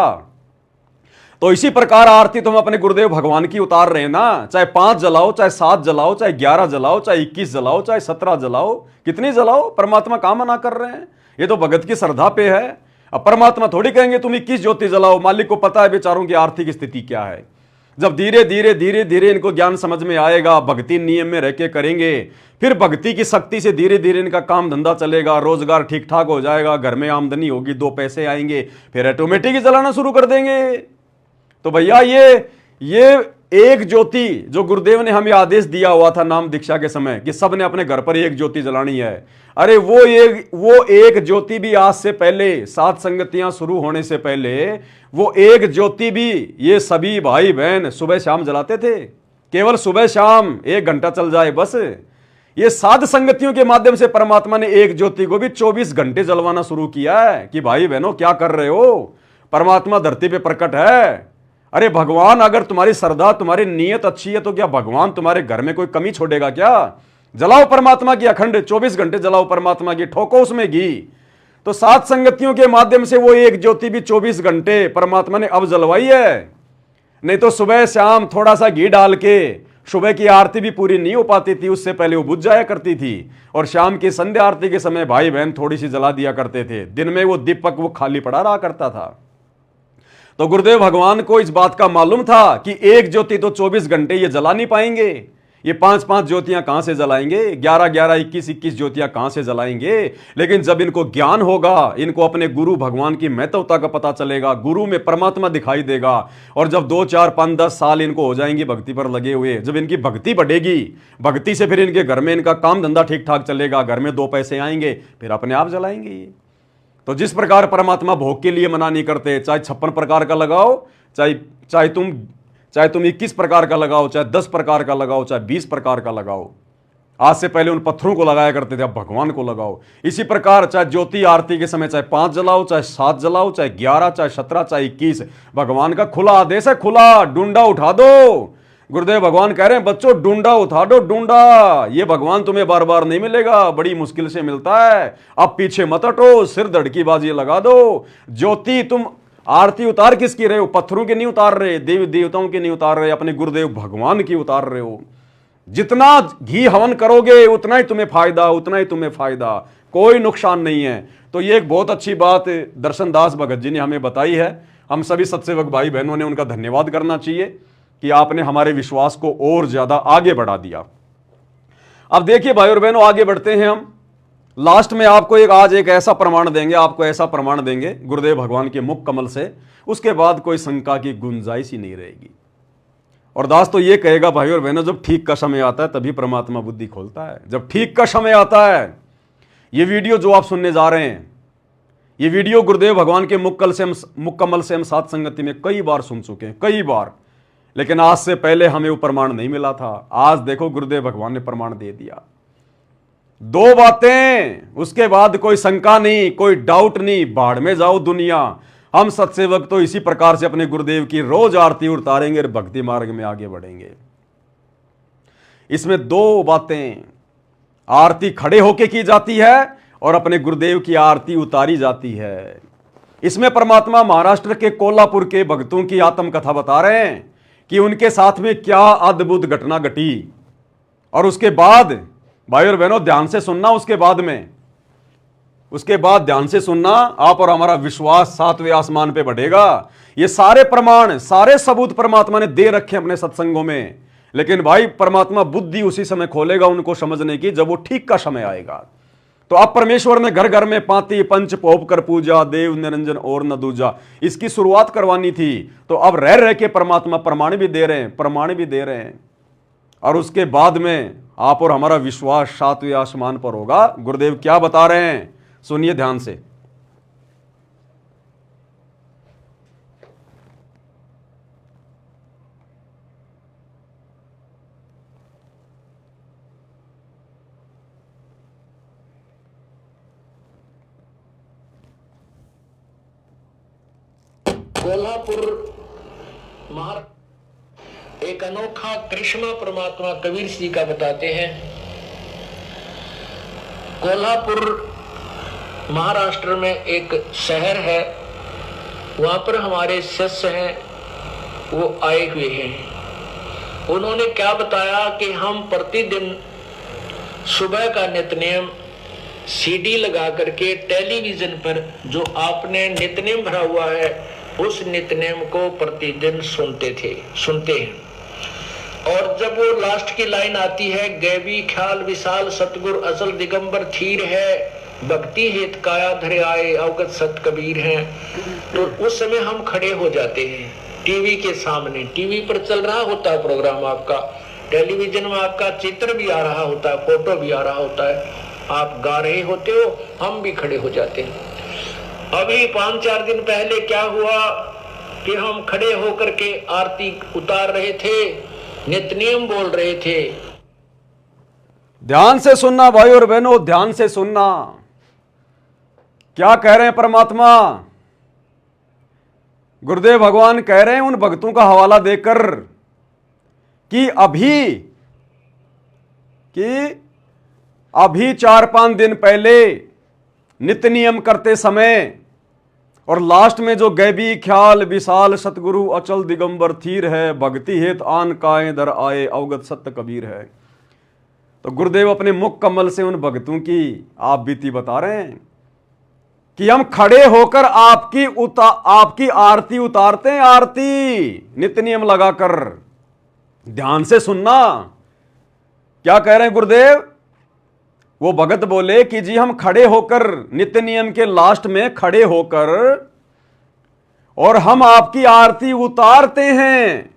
तो इसी प्रकार आरती तुम अपने गुरुदेव भगवान की उतार रहे हैं ना, चाहे 5 जलाओ, चाहे 7 जलाओ, चाहे 11 जलाओ, चाहे 21 जलाओ, चाहे 17 जलाओ, कितनी जलाओ, परमात्मा काम मना कर रहे हैं। ये तो भगत की श्रद्धा पे है। अब परमात्मा थोड़ी कहेंगे तुम 21 ज्योति जलाओ, मालिक को पता है बेचारों की आर्थिक स्थिति क्या है। जब धीरे धीरे धीरे धीरे इनको ज्ञान समझ में आएगा, भक्ति नियम में रह के करेंगे, फिर भक्ति की शक्ति से धीरे धीरे इनका काम धंधा चलेगा, रोजगार ठीक ठाक हो जाएगा, घर में आमदनी होगी, 2 पैसे आएंगे, फिर ऑटोमेटिक ही जलाना शुरू कर देंगे। तो भैया ये एक ज्योति जो गुरुदेव ने हमें आदेश दिया हुआ था नाम दीक्षा के समय कि सबने अपने घर पर एक ज्योति जलानी है, अरे वो एक ज्योति भी आज से पहले, 7 संगतियां शुरू होने से पहले वो एक ज्योति भी ये सभी भाई बहन सुबह शाम जलाते थे। केवल सुबह शाम 1 घंटा चल जाए बस। ये 7 संगतियों के माध्यम से परमात्मा ने एक ज्योति को भी 24 घंटे जलवाना शुरू किया है कि भाई बहनों क्या कर रहे हो, परमात्मा धरती पे प्रकट है। अरे भगवान, अगर तुम्हारी श्रद्धा, तुम्हारी नीयत अच्छी है तो क्या भगवान तुम्हारे घर में कोई कमी छोड़ेगा क्या? जलाओ परमात्मा की अखंड 24 घंटे जलाओ परमात्मा की, ठोको उसमें घी। तो 7 संगतियों के माध्यम से वो एक ज्योति भी 24 घंटे परमात्मा ने अब जलवाई है। नहीं तो सुबह शाम थोड़ा सा घी डाल के सुबह की आरती भी पूरी नहीं हो पाती थी, उससे पहले वो बुझ जाया करती थी। और शाम की संध्या आरती के समय भाई बहन थोड़ी सी जला दिया करते थे। दिन में वो दीपक वो खाली पड़ा रहा करता था। तो गुरुदेव भगवान को इस बात का मालूम था कि एक ज्योति तो 24 घंटे ये जला नहीं पाएंगे, ये 5-5 ज्योतियां कहां से जलाएंगे, 11-11, 21-21 ज्योतियां कहां से जलाएंगे। लेकिन जब इनको ज्ञान होगा, इनको अपने गुरु भगवान की महत्वता का पता चलेगा, गुरु में परमात्मा दिखाई देगा, और जब 2, 4, 5, 10 साल इनको हो जाएंगे भक्ति पर लगे हुए, जब इनकी भक्ति बढ़ेगी, भक्ति से फिर इनके घर में इनका काम धंधा ठीक ठाक चलेगा, घर में 2 पैसे आएंगे, फिर अपने आप जलाएंगे। तो जिस प्रकार परमात्मा भोग के लिए मना नहीं करते, चाहे 56 प्रकार का लगाओ, चाहे तुम 21 प्रकार का लगाओ, चाहे 10 प्रकार का लगाओ, चाहे 20 प्रकार का लगाओ। आज से पहले उन पत्थरों को लगाया करते थे, अब भगवान को लगाओ। इसी प्रकार चाहे ज्योति आरती के समय चाहे 5 जलाओ, चाहे 7 जलाओ, चाहे 11, चाहे 17, चाहे 21, भगवान का खुला आदेश है, खुला डूंडा उठा दो। गुरुदेव भगवान कह रहे हैं बच्चों डूंडा उठा दो, डूंडा। ये भगवान तुम्हें बार बार नहीं मिलेगा, बड़ी मुश्किल से मिलता है। अब पीछे मत हटो, सिर धड़की बाजी लगा दो। ज्योति तुम आरती उतार किसकी रहे हो? पत्थरों की नहीं उतार रहे, देवी देवताओं की नहीं उतार रहे, अपने गुरुदेव भगवान की उतार रहे हो। जितना घी हवन करोगे उतना ही तुम्हें फायदा, उतना ही तुम्हें फायदा, कोई नुकसान नहीं है। तो ये एक बहुत अच्छी बात दर्शन दास भगत जी ने हमें बताई है। हम सभी सत्सेवक भाई बहनों ने उनका धन्यवाद करना चाहिए कि आपने हमारे विश्वास को और ज्यादा आगे बढ़ा दिया। अब देखिए भाई और बहनों, आगे बढ़ते हैं हम। लास्ट में आपको आज एक ऐसा प्रमाण देंगे, आपको ऐसा प्रमाण देंगे गुरुदेव भगवान के मुख कमल से, उसके बाद कोई शंका की गुंजाइश ही नहीं रहेगी। और दास तो ये कहेगा भाई और बहनों, जब ठीक का समय आता है तभी परमात्मा बुद्धि खोलता है। जब ठीक का समय आता है, ये वीडियो जो आप सुनने जा रहे हैं, ये वीडियो गुरुदेव भगवान के मुख कमल से हम 7 संगति में कई बार सुन चुके हैं, कई बार। लेकिन आज से पहले हमें वो प्रमाण नहीं मिला था। आज देखो गुरुदेव भगवान ने प्रमाण दे दिया। 2 बातें, उसके बाद कोई शंका नहीं, कोई डाउट नहीं, बाढ़ में जाओ दुनिया। हम सत्सेवक तो इसी प्रकार से अपने गुरुदेव की रोज आरती उतारेंगे और भक्ति मार्ग में आगे बढ़ेंगे। इसमें 2 बातें, आरती खड़े होके की जाती है और अपने गुरुदेव की आरती उतारी जाती है। इसमें परमात्मा महाराष्ट्र के कोल्हापुर के भक्तों की आत्मकथा बता रहे हैं कि उनके साथ में क्या अद्भुत घटना घटी। और उसके बाद भाई और बहनों ध्यान से सुनना, उसके बाद ध्यान से सुनना, आप और हमारा विश्वास 7वें आसमान पे बढ़ेगा। ये सारे प्रमाण, सारे सबूत परमात्मा ने दे रखे अपने सत्संगों में। लेकिन भाई परमात्मा बुद्धि उसी समय खोलेगा उनको समझने की जब वो ठीक का समय आएगा। तो अब परमेश्वर ने घर घर में पाती पंच पोप कर पूजा, देव निरंजन और न दूजा, इसकी शुरुआत करवानी थी। तो अब रह रह के परमात्मा प्रमाण भी दे रहे हैं, और उसके बाद में आप और हमारा विश्वास 7वें आसमान पर होगा। गुरुदेव क्या बता रहे हैं, सुनिए ध्यान से। कोल्हापुर एक अनोखा करिश्मा परमात्मा कबीर जी का बताते हैं। कोल्हापुर महाराष्ट्र में एक शहर है, वहां पर हमारे शिष्य हैं वो आए हुए हैं। उन्होंने क्या बताया कि हम प्रतिदिन सुबह का नित्यनेम सीडी लगा करके टेलीविजन पर जो आपने नित्यनेम भरा हुआ है उस नित्यनेम को प्रतिदिन सुनते हैं। और जब वो लास्ट की लाइन आती है, गैबी ख्याल विशाल सतगुर असल दिगंबर थीर है, भक्ति हेत काया धरे आए अवगत सत कबीर हैं, तो उस समय हम खड़े हो जाते हैं टीवी के सामने। टीवी पर चल रहा होता है प्रोग्राम आपका, टेलीविजन में आपका चित्र भी आ रहा होता है, फोटो भी आ रहा होता है, आप गा रहे होते हो, हम भी खड़े हो जाते हैं। अभी 5-4 दिन पहले क्या हुआ कि हम खड़े होकर के आरती उतार रहे थे, नित्यनियम बोल रहे थे। ध्यान से सुनना भाई और बहनों, ध्यान से सुनना। क्या कह रहे हैं परमात्मा? गुरुदेव भगवान कह रहे हैं उन भक्तों का हवाला देकर कि अभी 4-5 दिन पहले नित्य नियम करते समय और लास्ट में जो गैबी ख्याल विशाल सतगुरु अचल दिगंबर थीर है, भक्ति हेत आन काए दर आए अवगत सत्य कबीर है। तो गुरुदेव अपने मुख कमल से उन भक्तों की आप बीती बता रहे हैं कि हम खड़े होकर आपकी आरती उतारते हैं, आरती नित्य नियम लगाकर। ध्यान से सुनना, क्या कह रहे हैं गुरुदेव? वो भगत बोले कि जी हम खड़े होकर नित्य नियम के लास्ट में खड़े होकर और हम आपकी आरती उतारते हैं।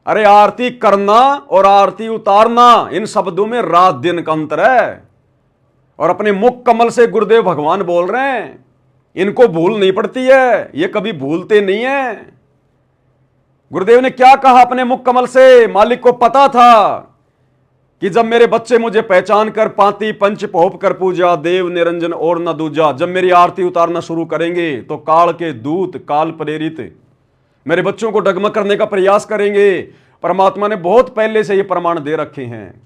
अरे आरती करना और आरती उतारना, इन शब्दों में रात दिन का अंतर है। और अपने मुख कमल से गुरुदेव भगवान बोल रहे हैं, इनको भूल नहीं पड़ती है, ये कभी भूलते नहीं है। गुरुदेव ने क्या कहा अपने मुख कमल से? मालिक को पता था कि जब मेरे बच्चे मुझे पहचान कर पाती पंच पोप कर पूजा, देव निरंजन और न दूजा, जब मेरी आरती उतारना शुरू करेंगे तो काल के दूत काल प्रेरित मेरे बच्चों को डगमग करने का प्रयास करेंगे। परमात्मा ने बहुत पहले से ये प्रमाण दे रखे हैं।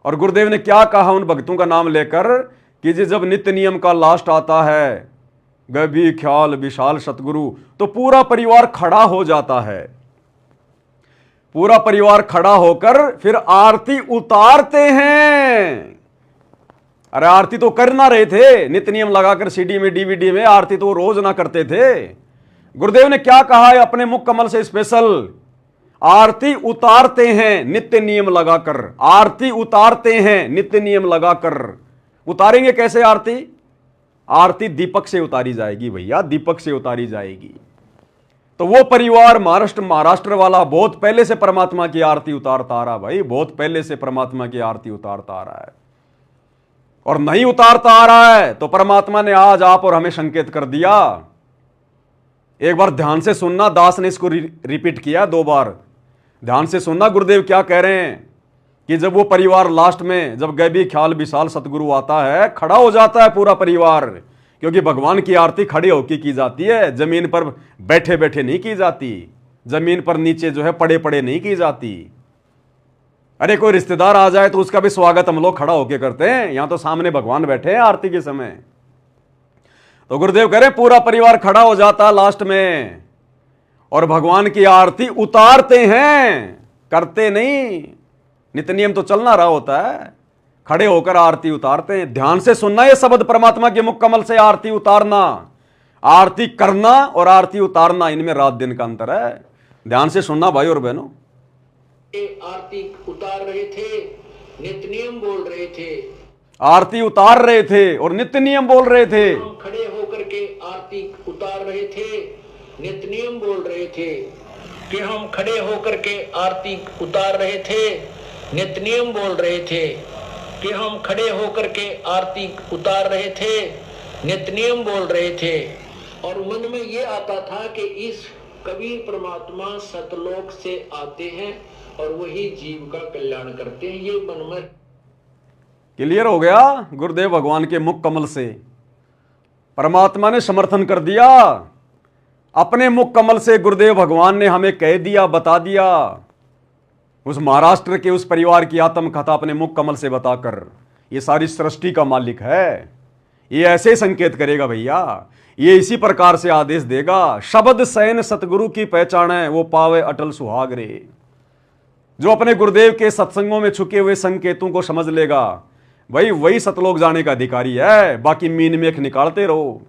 और गुरुदेव ने क्या कहा उन भक्तों का नाम लेकर कि जी जब नित्य नियम का लास्ट आता है, गैबी ख्याल विशाल सतगुरु, तो पूरा परिवार खड़ा हो जाता है। पूरा परिवार खड़ा होकर फिर आरती उतारते हैं। अरे आरती तो कर ना रहे थे, नित्य नियम लगाकर सीडी में डीवीडी में आरती तो रोज ना करते थे। गुरुदेव ने क्या कहा है अपने मुख कमल से स्पेशल? आरती उतारते हैं नित्य नियम लगाकर, आरती उतारते हैं नित्य नियम लगाकर। उतारेंगे कैसे आरती? आरती दीपक से उतारी जाएगी भैया, दीपक से उतारी जाएगी। तो वो परिवार महाराष्ट्र वाला बहुत पहले से परमात्मा की आरती उतारता आ रहा भाई, बहुत पहले से परमात्मा की आरती उतारता आ रहा है। और नहीं उतारता आ रहा है तो परमात्मा ने आज आप और हमें संकेत कर दिया। एक बार ध्यान से सुनना, दास ने इसको रिपीट किया 2 बार। ध्यान से सुनना गुरुदेव क्या कह रहे हैं कि जब वो परिवार लास्ट में, जब गैबी ख्याल विशाल सतगुरु आता है, खड़ा हो जाता है पूरा परिवार। क्योंकि भगवान की आरती खड़े होकर की जाती है, जमीन पर बैठे बैठे नहीं की जाती, जमीन पर नीचे जो है पड़े पड़े नहीं की जाती। अरे कोई रिश्तेदार आ जाए तो उसका भी स्वागत हम लोग खड़ा होकर करते हैं, यहां तो सामने भगवान बैठे हैं आरती के समय। तो गुरुदेव कह रहे पूरा परिवार खड़ा हो जाता लास्ट में और भगवान की आरती उतारते हैं, करते नहीं। नित्य नियम तो चलना रहा होता है, खड़े होकर आरती उतारते हैं। ध्यान से सुनना ये शब्द परमात्मा के मुख कमल से, आरती उतारना, आरती करना और आरती उतारना, इनमें रात दिन का अंतर है। ध्यान से सुनना भाई और बहनों। आरती उतार रहे थे, नित्य नियम बोल रहे थे, आरती उतार रहे थे और नित्य नियम बोल रहे थे। हम खड़े होकर के आरती उतार रहे थे, नित्य नियम बोल रहे थे कि हम खड़े होकर के आरती उतार रहे थे, नित्य नियम बोल रहे थे कि हम खड़े होकर के आरती उतार रहे थे, नित्य नियम बोल रहे थे। और मन में ये आता था कि इस कबीर परमात्मा सतलोक से आते हैं और वही जीव का कल्याण करते हैं। ये मन में क्लियर हो गया गुरुदेव भगवान के मुख कमल से। परमात्मा ने समर्थन कर दिया अपने मुख कमल से। गुरुदेव भगवान ने हमें कह दिया, बता दिया, उस महाराष्ट्र के उस परिवार की आत्मकथा अपने मुख कमल से बताकर। ये सारी सृष्टि का मालिक है, ये ऐसे संकेत करेगा भैया। ये इसी प्रकार से आदेश देगा, शब्द सैन सतगुरु की पहचाने वो पावे अटल सुहाग रे। जो अपने गुरुदेव के सत्संगों में छुके हुए संकेतों को समझ लेगा भाई वही सतलोक जाने का अधिकारी है। बाकी मीन मेख निकालते रहो,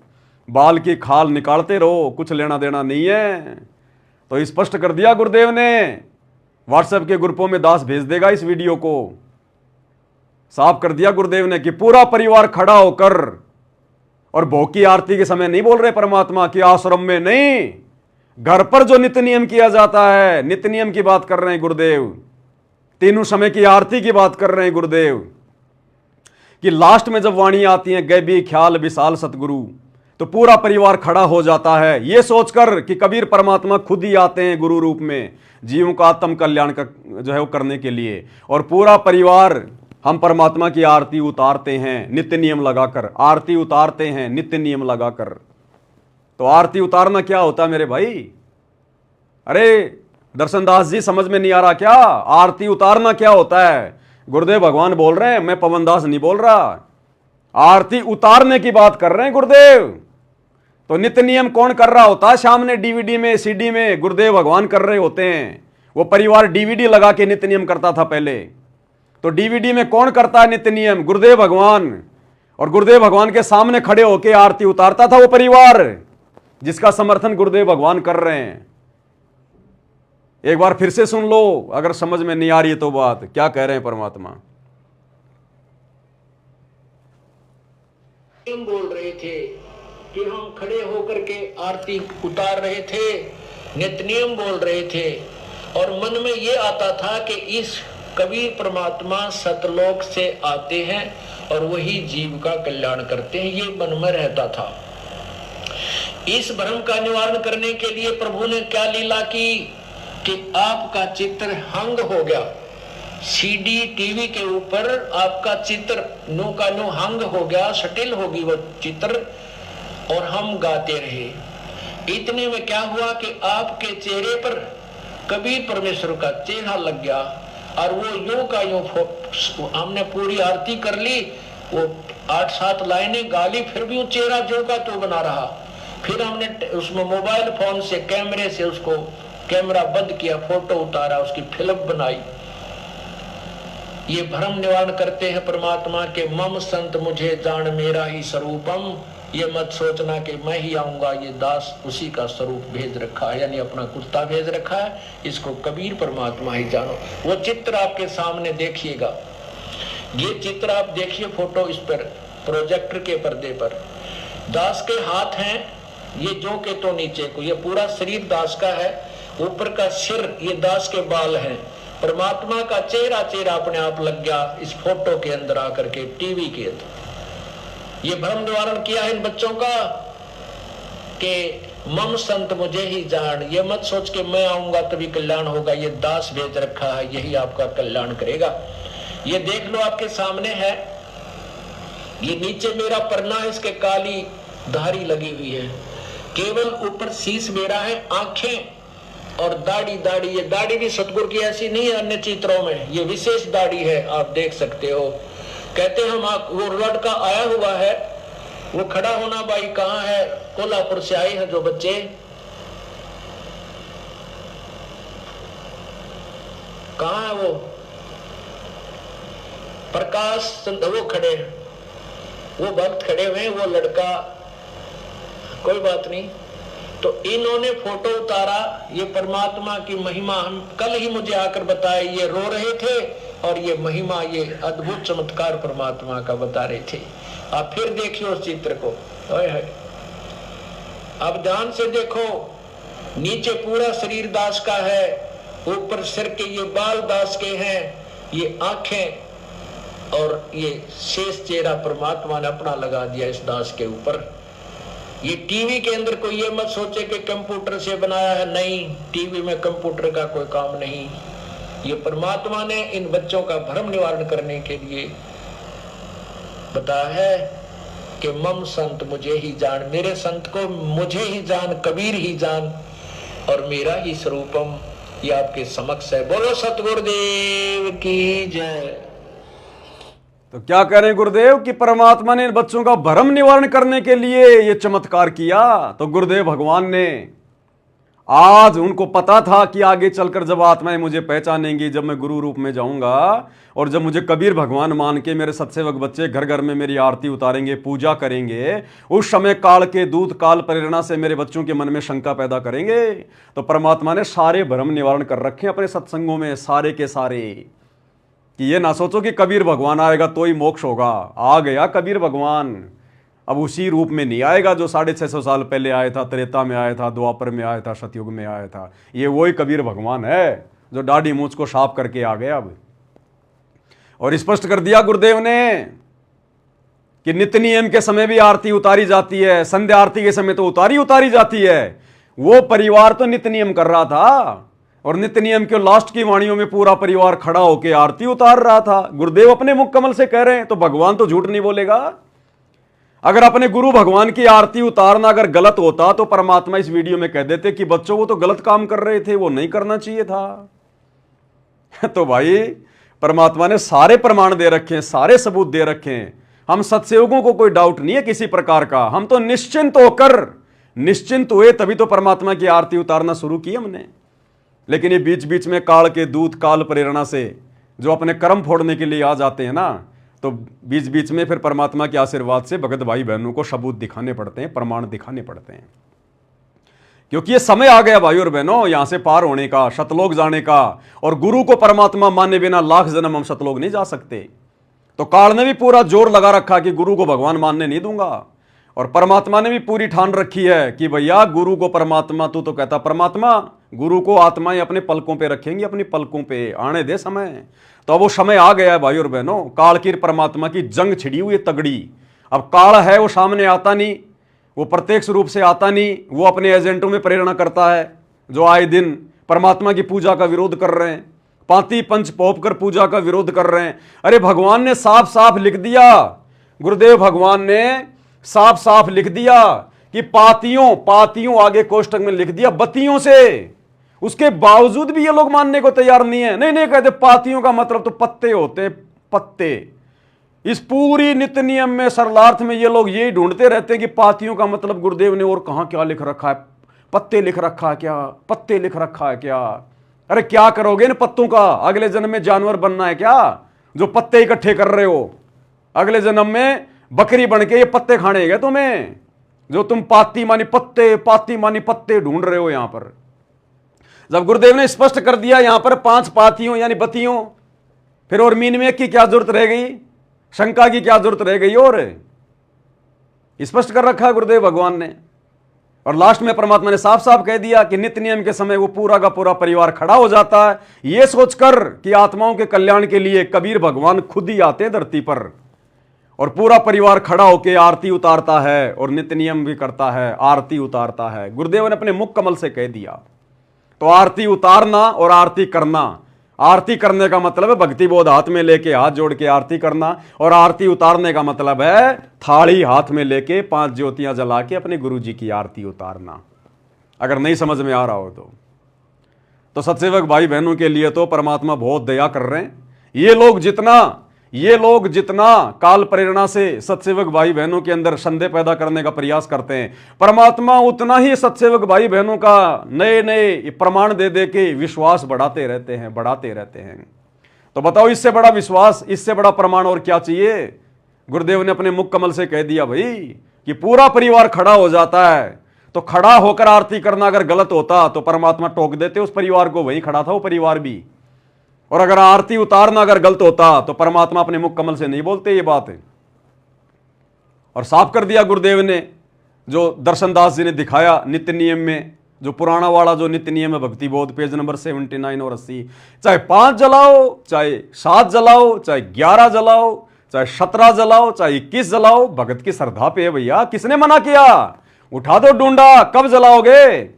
बाल की खाल निकालते रहो, कुछ लेना देना नहीं है। तो स्पष्ट कर दिया गुरुदेव ने। व्हाट्सएप के ग्रुपों में दास भेज देगा इस वीडियो को। साफ कर दिया गुरुदेव ने कि पूरा परिवार खड़ा होकर, और भोग की आरती के समय नहीं बोल रहे परमात्मा कि आश्रम में नहीं, घर पर जो नित्य नियम किया जाता है, नित्य नियम की बात कर रहे हैं गुरुदेव। तीनों समय की आरती की बात कर रहे हैं गुरुदेव कि लास्ट में जब वाणी आती है गैबी ख्याल विशाल सतगुरु, तो पूरा परिवार खड़ा हो जाता है ये सोचकर कि कबीर परमात्मा खुद ही आते हैं गुरु रूप में जीवों का आत्म कल्याण का जो है वो करने के लिए। और पूरा परिवार हम परमात्मा की आरती उतारते हैं नित्य नियम लगाकर, आरती उतारते हैं नित्य नियम लगाकर। तो आरती उतारना क्या होता है मेरे भाई? अरे दर्शनदास जी समझ में नहीं आ रहा क्या? आरती उतारना क्या होता है? गुरुदेव भगवान बोल रहे हैं, मैं पवनदास नहीं बोल रहा। आरती उतारने की बात कर रहे हैं गुरुदेव। तो नित्य नियम कौन कर रहा होता है? सामने डीवीडी में सीडी में गुरुदेव भगवान कर रहे होते हैं। वो परिवार डीवीडी लगा के नित्य नियम करता था पहले। तो डीवीडी में कौन करता है नित्य नियम? गुरुदेव भगवान। और गुरुदेव भगवान के सामने खड़े होकर आरती उतारता था वो परिवार जिसका समर्थन गुरुदेव भगवान कर रहे हैं। एक बार फिर से सुन लो अगर समझ में नहीं आ रही है तो बात क्या कह रहे हैं परमात्मा। हम बोल रहे थे कि हम खड़े होकर के आरती उतार रहे थे, नित्य नियम बोल रहे थे, और मन में ये आता था कि इस कबीर परमात्मा सतलोक से आते हैं और वही जीव का कल्याण करते हैं, ये मन में रहता था। इस भ्रम का निवारण करने के लिए प्रभु ने क्या लीला की कि आपका चित्र हंग हो गया। सीडी टीवी के ऊपर आपका चित्र नो का नो हंग हो गया, सटिल होगी वो चित्र, और हम गाते रहे। इतने में क्या हुआ कि आपके चेहरे पर कबीर परमेश्वर का चेहरा लग गया, और वो यूं का यूं हमने पूरी आरती कर ली, वो 8-7 लाइनें गाली, फिर भी वो चेहरा जो का तो बना रहा। फिर हमने उसमें मोबाइल फोन से कैमरे से उसको कैमरा बंद किया, फोटो उतारा, उसकी फिल्म बनाई। ये भ्रम निवारण करते हैं परमात्मा के मम संत मुझे जान मेरा ही स्वरूपम। ये मत सोचना कि मैं ही आऊंगा, ये दास उसी का स्वरूप भेज रखा है, यानी अपना कुत्ता भेज रखा है, इसको कबीर परमात्मा ही जानो। वो चित्र आपके सामने देखिएगा, ये चित्र आप देखिए, फोटो इस पर प्रोजेक्टर के पर्दे पर दास के हाथ हैं, ये जो के तो नीचे को, ये पूरा शरीर दास का है, ऊपर का सिर ये दास के बाल हैं। परमात्मा का चेहरा अपने आप लग गया इस फोटो के अंदर आकर के टीवी के अंदर। ये भ्रम निवारण किया है इन बच्चों का कि मम संत मुझे ही जान। ये मत सोच के मैं आऊंगा तभी कल्याण होगा, ये दास भेज रखा है, यही आपका कल्याण करेगा। ये देख लो आपके सामने है, ये नीचे मेरा परना है, इसके काली धारी लगी हुई है, केवल ऊपर शीश मेरा है, आंखें और दाढ़ी। ये दाढ़ी भी सतगुरु की ऐसी नहीं है अन्य चित्रों में, ये विशेष दाढ़ी है, आप देख सकते हो। कहते हम वो लड़का आया हुआ है, वो खड़ा होना भाई कहाँ है? कोल्हापुर से आए हैं जो बच्चे, कहाँ है वो? प्रकाश वो खड़े, वो भक्त खड़े हुए, वो लड़का, कोई बात नहीं। तो इन्होंने फोटो उतारा, ये परमात्मा की महिमा हम कल ही मुझे आकर बताए, ये रो रहे थे और ये महिमा, ये अद्भुत चमत्कार परमात्मा का बता रहे थे। आप फिर देखिए उस चित्र को, अब ध्यान से देखो, नीचे पूरा शरीर दास का है, ऊपर सिर के ये बाल दास के हैं, ये आंखें और ये शेष चेहरा परमात्मा ने अपना लगा दिया इस दास के ऊपर। ये टीवी के अंदर कोई ये मत सोचे कि कंप्यूटर से बनाया है, नहीं, टीवी में कंप्यूटर का कोई काम नहीं। ये परमात्मा ने इन बच्चों का भ्रम निवारण करने के लिए बताया है कि मम संत मुझे ही जान, मेरे संत को मुझे ही जान, कबीर ही जान, और मेरा ही स्वरूपम ये आपके समक्ष है। बोलो सतगुरुदेव की जय। तो क्या कह रहे हैं गुरुदेव कि परमात्मा ने बच्चों का भ्रम निवारण करने के लिए ये चमत्कार किया। तो गुरुदेव भगवान ने आज उनको पता था कि आगे चलकर जब आत्माएं मुझे पहचानेंगी, जब मैं गुरु रूप में जाऊंगा और जब मुझे कबीर भगवान मान के मेरे सत्सेवक बच्चे घर घर में मेरी आरती उतारेंगे, पूजा करेंगे, उस समय काल के दूत काल प्रेरणा से मेरे बच्चों के मन में शंका पैदा करेंगे। तो परमात्मा ने सारे भ्रम निवारण कर रखे अपने सत्संगों में, सारे के सारे, कि ये ना सोचो कि कबीर भगवान आएगा तो ही मोक्ष होगा। आ गया कबीर भगवान, अब उसी रूप में नहीं आएगा जो 650 साल पहले आया था, त्रेता में आया था, द्वापर में आया था, सतयुग में आया था। ये वही कबीर भगवान है जो दाढ़ी मूंछ को साफ करके आ गया अब। और स्पष्ट कर दिया गुरुदेव ने कि नित्य नियम के समय भी आरती उतारी जाती है, संध्या आरती के समय तो उतारी जाती है। वो परिवार तो नित्य नियम कर रहा था और नित्य नियम के लास्ट की वाणियों में पूरा परिवार खड़ा होकर आरती उतार रहा था। गुरुदेव अपने मुख कमल से कह रहे हैं, तो भगवान तो झूठ नहीं बोलेगा। अगर अपने गुरु भगवान की आरती उतारना अगर गलत होता तो परमात्मा इस वीडियो में कह देते कि बच्चों वो तो गलत काम कर रहे थे, वो नहीं करना चाहिए था। तो भाई परमात्मा ने सारे प्रमाण दे रखे हैं, सारे सबूत दे रखे हैं। हम सत्सेवकों को कोई डाउट नहीं है किसी प्रकार का। हम तो निश्चिंत हुए तभी तो परमात्मा की आरती उतारना शुरू की हमने। लेकिन ये बीच बीच में काल के दूत काल प्रेरणा से जो अपने कर्म फोड़ने के लिए आ जाते हैं ना, तो बीच बीच में फिर परमात्मा के आशीर्वाद से भगत भाई बहनों को सबूत दिखाने पड़ते हैं, प्रमाण दिखाने पड़ते हैं। क्योंकि ये समय आ गया भाई और बहनों यहां से पार होने का, सतलोक जाने का। और गुरु को परमात्मा माने बिना लाख जन्म हम सतलोक नहीं जा सकते। तो काल ने भी पूरा जोर लगा रखा कि गुरु को भगवान मानने नहीं दूंगा। और परमात्मा ने भी पूरी ठान रखी है कि भैया गुरु को परमात्मा, तू तो कहता परमात्मा, गुरु को आत्माएं अपने पलकों पे रखेंगी, अपनी पलकों पे आने दे समय। तो वो समय आ गया है भाई और बहनों, काल की परमात्मा की जंग छिड़ी हुई है तगड़ी। अब काल है वो सामने आता नहीं, वो प्रत्यक्ष रूप से आता नहीं, वो अपने एजेंटों में प्रेरणा करता है जो आए दिन परमात्मा की पूजा का विरोध कर रहे हैं, पांति पंच पौप कर पूजा का विरोध कर रहे हैं। अरे भगवान ने साफ साफ लिख दिया, गुरुदेव भगवान ने साफ साफ लिख दिया कि पातियों आगे कोष्टक में लिख दिया बत्तियों से। उसके बावजूद भी ये लोग मानने को तैयार नहीं है। नहीं कहते पातियों का मतलब तो पत्ते होते हैं, पत्ते। इस पूरी नित्य नियम में सरलार्थ में ये लोग यही ढूंढते रहते हैं कि पातियों का मतलब गुरुदेव ने और कहां क्या लिख रखा है, पत्ते लिख रखा है क्या, पत्ते लिख रखा है क्या। अरे क्या करोगे इन पत्तों का? अगले जन्म में जानवर बनना है क्या जो पत्ते इकट्ठे कर रहे हो? अगले जन्म में बकरी बन के ये पत्ते खाने हैं तुम्हें, जो तुम पाती मानी पत्ते ढूंढ रहे हो यहां पर। जब गुरुदेव ने स्पष्ट कर दिया यहां पर 5 पातियों यानी बत्तियों, फिर और मीन में की क्या जरूरत रह गई, शंका की क्या जरूरत रह गई? और स्पष्ट कर रखा है गुरुदेव भगवान ने। और लास्ट में परमात्मा ने साफ साफ कह दिया कि नित्य नियम के समय वो पूरा का पूरा परिवार खड़ा हो जाता है, ये सोचकर कि आत्माओं के कल्याण के लिए कबीर भगवान खुद ही आते हैं धरती पर और पूरा परिवार खड़ा होकर आरती उतारता है और नित्य नियम भी करता है, आरती उतारता है। गुरुदेव ने अपने मुख कमल से कह दिया। तो आरती उतारना और आरती करना, आरती करने का मतलब है भक्ति बोध हाथ में लेके हाथ जोड़ के आरती करना, और आरती उतारने का मतलब है थाली हाथ में लेके 5 ज्योतियां जला के अपने गुरु जी की आरती उतारना। अगर नहीं समझ में आ रहा हो तो सत्सेवक भाई बहनों के लिए तो परमात्मा बहुत दया कर रहे हैं। ये लोग जितना काल प्रेरणा से सत्सेवक भाई बहनों के अंदर संदेह पैदा करने का प्रयास करते हैं, परमात्मा उतना ही सत्सेवक भाई बहनों का नए नए प्रमाण दे दे के विश्वास बढ़ाते रहते हैं। तो बताओ इससे बड़ा विश्वास, इससे बड़ा प्रमाण और क्या चाहिए? गुरुदेव ने अपने मुख कमल से कह दिया भाई कि पूरा परिवार खड़ा हो जाता है। तो खड़ा होकर आरती करना अगर गलत होता तो परमात्मा टोक देते उस परिवार को, वहीं खड़ा था वो परिवार भी। और अगर आरती उतारना अगर गलत होता तो परमात्मा अपने मुख कमल से नहीं बोलते ये बात है। और साफ कर दिया गुरुदेव ने, जो दर्शनदास जी ने दिखाया नित्य नियम में, जो पुराना वाला जो नित्य नियम है भक्ति बोध पेज नंबर 79 और 80, चाहे 5 जलाओ, चाहे 7 जलाओ, चाहे 11 जलाओ, चाहे 17 जलाओ, चाहे 21 जलाओ, भगत की श्रद्धा पे है भैया। किसने मना किया? उठा दो डूंडा, कब जलाओगे?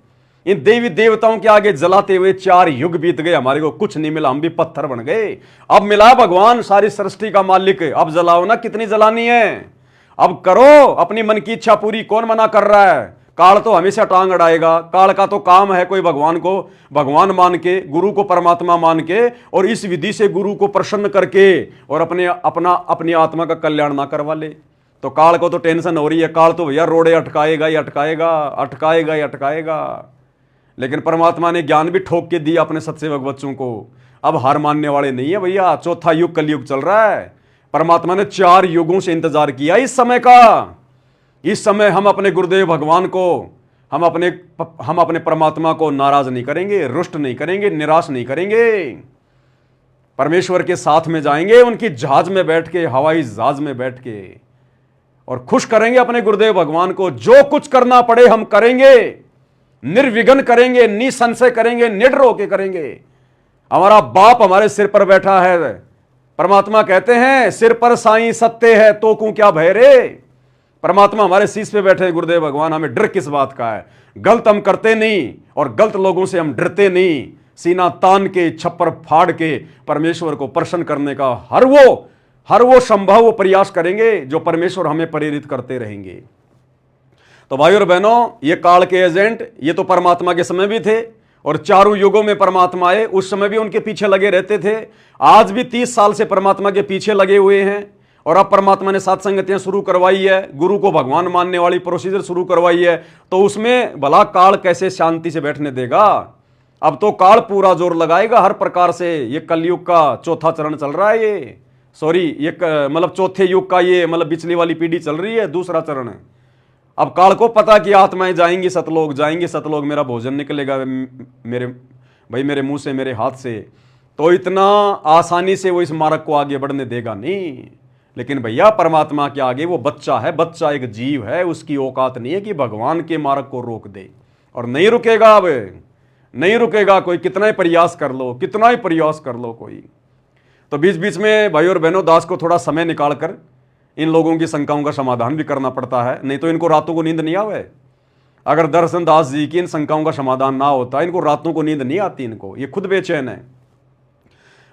इन देवी देवताओं के आगे जलाते हुए 4 युग बीत गए, हमारे को कुछ नहीं मिला, हम भी पत्थर बन गए। अब मिला भगवान सारी सृष्टि का मालिक, अब जलाओ ना, कितनी जलानी है अब करो, अपनी मन की इच्छा पूरी। कौन मना कर रहा है? काल तो हमेशा टांग अड़ाएगा। काल का तो काम है कोई भगवान को भगवान मान के, गुरु को परमात्मा मान के, और इस विधि से गुरु को प्रसन्न करके और अपनी आत्मा का कल्याण ना करवा ले। तो काल को तो टेंशन हो रही है, काल तो भैया रोड़े अटकाएगा ही अटकाएगा, अटकाएगा ही अटकाएगा। लेकिन परमात्मा ने ज्ञान भी ठोक के दिया अपने सत्सेवक बच्चों को। अब हार मानने वाले नहीं है भैया। चौथा युग कलयुग चल रहा है। परमात्मा ने 4 युगों से इंतजार किया इस समय का। इस समय हम अपने गुरुदेव भगवान को, हम अपने परमात्मा को नाराज नहीं करेंगे, रुष्ट नहीं करेंगे, निराश नहीं करेंगे। परमेश्वर के साथ में जाएंगे, उनकी जहाज में बैठ के, हवाई जहाज में बैठ के, और खुश करेंगे अपने गुरुदेव भगवान को। जो कुछ करना पड़े हम करेंगे, निर्विघ्न करेंगे, निसंशय करेंगे, निडर होके करेंगे। हमारा बाप हमारे सिर पर बैठा है। परमात्मा कहते हैं सिर पर साईं सत्य है तो को क्या भय रे। परमात्मा हमारे शीश पे बैठे हैं गुरुदेव भगवान। हमें डर किस बात का है? गलत हम करते नहीं और गलत लोगों से हम डरते नहीं। सीना तान के, छप्पर फाड़ के परमेश्वर को प्रसन्न करने का हर वो संभव प्रयास करेंगे जो परमेश्वर हमें प्रेरित करते रहेंगे। तो भाई और बहनों, ये काल के एजेंट ये तो परमात्मा के समय भी थे, और 4 युगों में परमात्मा आए, उस समय भी उनके पीछे लगे रहते थे। आज भी 30 साल से परमात्मा के पीछे लगे हुए हैं। और अब परमात्मा ने सात संगतियां शुरू करवाई है, गुरु को भगवान मानने वाली प्रोसीजर शुरू करवाई है। तो उसमें भला काल कैसे शांति से बैठने देगा? अब तो काल पूरा जोर लगाएगा हर प्रकार से। ये कलयुग का चौथा चरण चल रहा है, ये मतलब चौथे युग का, ये मतलब बिचली वाली पीढ़ी चल रही है, दूसरा चरण है। अब काल को पता कि आत्माएं जाएंगी सतलोक, मेरा भोजन निकलेगा मेरे मुंह से, मेरे हाथ से। तो इतना आसानी से वो इस मार्ग को आगे बढ़ने देगा नहीं। लेकिन भैया परमात्मा के आगे वो बच्चा है, बच्चा एक जीव है, उसकी औकात नहीं है कि भगवान के मार्ग को रोक दे। और नहीं रुकेगा, अब नहीं रुकेगा कोई, कितना ही प्रयास कर लो कोई। तो बीच बीच में भाई और बहनों, दास को थोड़ा समय निकाल कर इन लोगों की शंकाओं का समाधान भी करना पड़ता है, नहीं तो इनको रातों को नींद नहीं आवे। अगर दर्शन दास जी की इन शंकाओं का समाधान ना होता, इनको रातों को नींद नहीं आती, इनको ये खुद बेचैन है।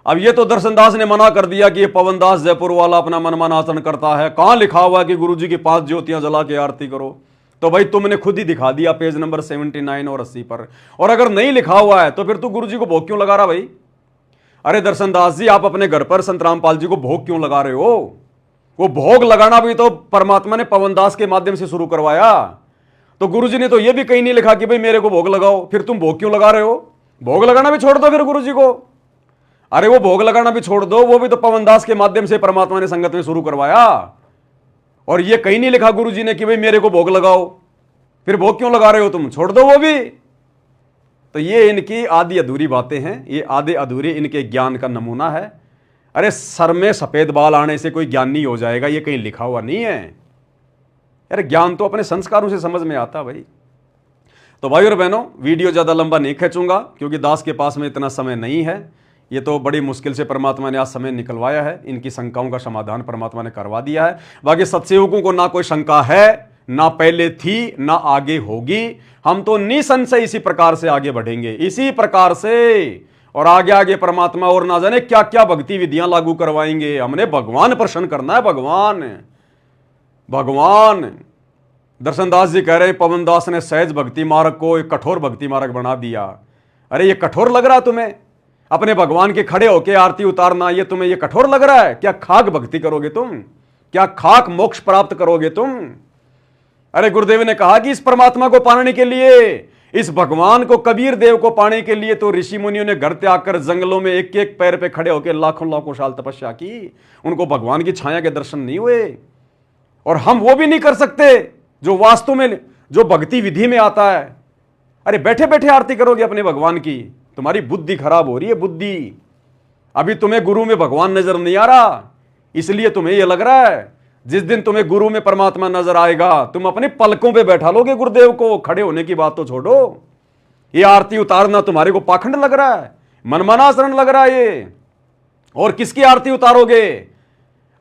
अब ये तो दर्शन दास ने मना कर दिया कि ये पवन दास जयपुर वाला अपना मनमाना आचरण करता है। कहां लिखा हुआ है कि गुरुजी की 5 ज्योतियां जला के आरती करो? तो भाई तुमने खुद ही दिखा दिया पेज नंबर 79 और 80 पर। और अगर नहीं लिखा हुआ है तो फिर तू गुरुजी को भोग क्यों लगा रहा भाई? अरे दर्शन दास जी, आप अपने घर पर संत रामपाल जी को भोग क्यों लगा रहे हो? वो भोग लगाना भी तो परमात्मा ने पवन दास के माध्यम से शुरू करवाया। तो गुरुजी ने तो ये भी कहीं नहीं लिखा कि भाई मेरे को भोग लगाओ, फिर तुम भोग क्यों लगा रहे हो? भोग लगाना भी छोड़ दो फिर गुरुजी को। अरे वो भोग लगाना भी छोड़ दो, वो भी तो पवन दास के माध्यम से परमात्मा ने संगत में शुरू करवाया। और ये कहीं नहीं लिखा गुरुजी ने कि भाई मेरे को भोग लगाओ, फिर भोग क्यों लगा रहे हो तुम? छोड़ दो वो भी। तो ये इनकी आधी अधूरी बातें हैं, ये आधे अधूरे इनके ज्ञान का नमूना है। अरे सर में सफेद बाल आने से कोई ज्ञानी हो जाएगा, ये कहीं लिखा हुआ नहीं है। अरे ज्ञान तो अपने संस्कारों से समझ में आता भाई। तो भाई और बहनों, वीडियो ज्यादा लंबा नहीं खींचूंगा क्योंकि दास के पास में इतना समय नहीं है। ये तो बड़ी मुश्किल से परमात्मा ने आज समय निकलवाया है, इनकी शंकाओं का समाधान परमात्मा ने करवा दिया है। बाकी सत्सेवकों को ना कोई शंका है, ना पहले थी, ना आगे होगी। हम तो निसंशय इसी प्रकार से आगे बढ़ेंगे, इसी प्रकार से। और आगे आगे परमात्मा और ना जाने क्या क्या भक्ति विधियां लागू करवाएंगे। हमने भगवान प्रसन्न करना है, भगवान। दर्शन दास जी कह रहे हैं पवन दास ने सहज भक्ति मार्ग को एक कठोर भक्ति मार्ग बना दिया। अरे ये कठोर लग रहा है तुम्हें? अपने भगवान के खड़े होके आरती उतारना, ये तुम्हें ये कठोर लग रहा है? क्या खाक भक्ति करोगे तुम? क्या खाक मोक्ष प्राप्त करोगे तुम? अरे गुरुदेव ने कहा कि इस परमात्मा को पाने के लिए, इस भगवान को, कबीर देव को पाने के लिए तो ऋषि मुनियों ने घर त्याग कर जंगलों में एक एक पैर पे खड़े होकर लाखों साल तपस्या की। उनको भगवान की छाया के दर्शन नहीं हुए। और हम वो भी नहीं कर सकते जो वास्तव में, जो भक्ति विधि में आता है। अरे बैठे बैठे आरती करोगे अपने भगवान की? तुम्हारी बुद्धि खराब हो रही है, बुद्धि। अभी तुम्हें गुरु में भगवान नजर नहीं आ रहा, इसलिए तुम्हें यह लग रहा है। जिस दिन तुम्हें गुरु में परमात्मा नजर आएगा, तुम अपने पलकों पे बैठा लोगे गुरुदेव को। खड़े होने की बात तो छोड़ो, ये आरती उतारना तुम्हारे को पाखंड लग रहा है, मनमानाचरण लग रहा है ये। और किसकी आरती उतारोगे?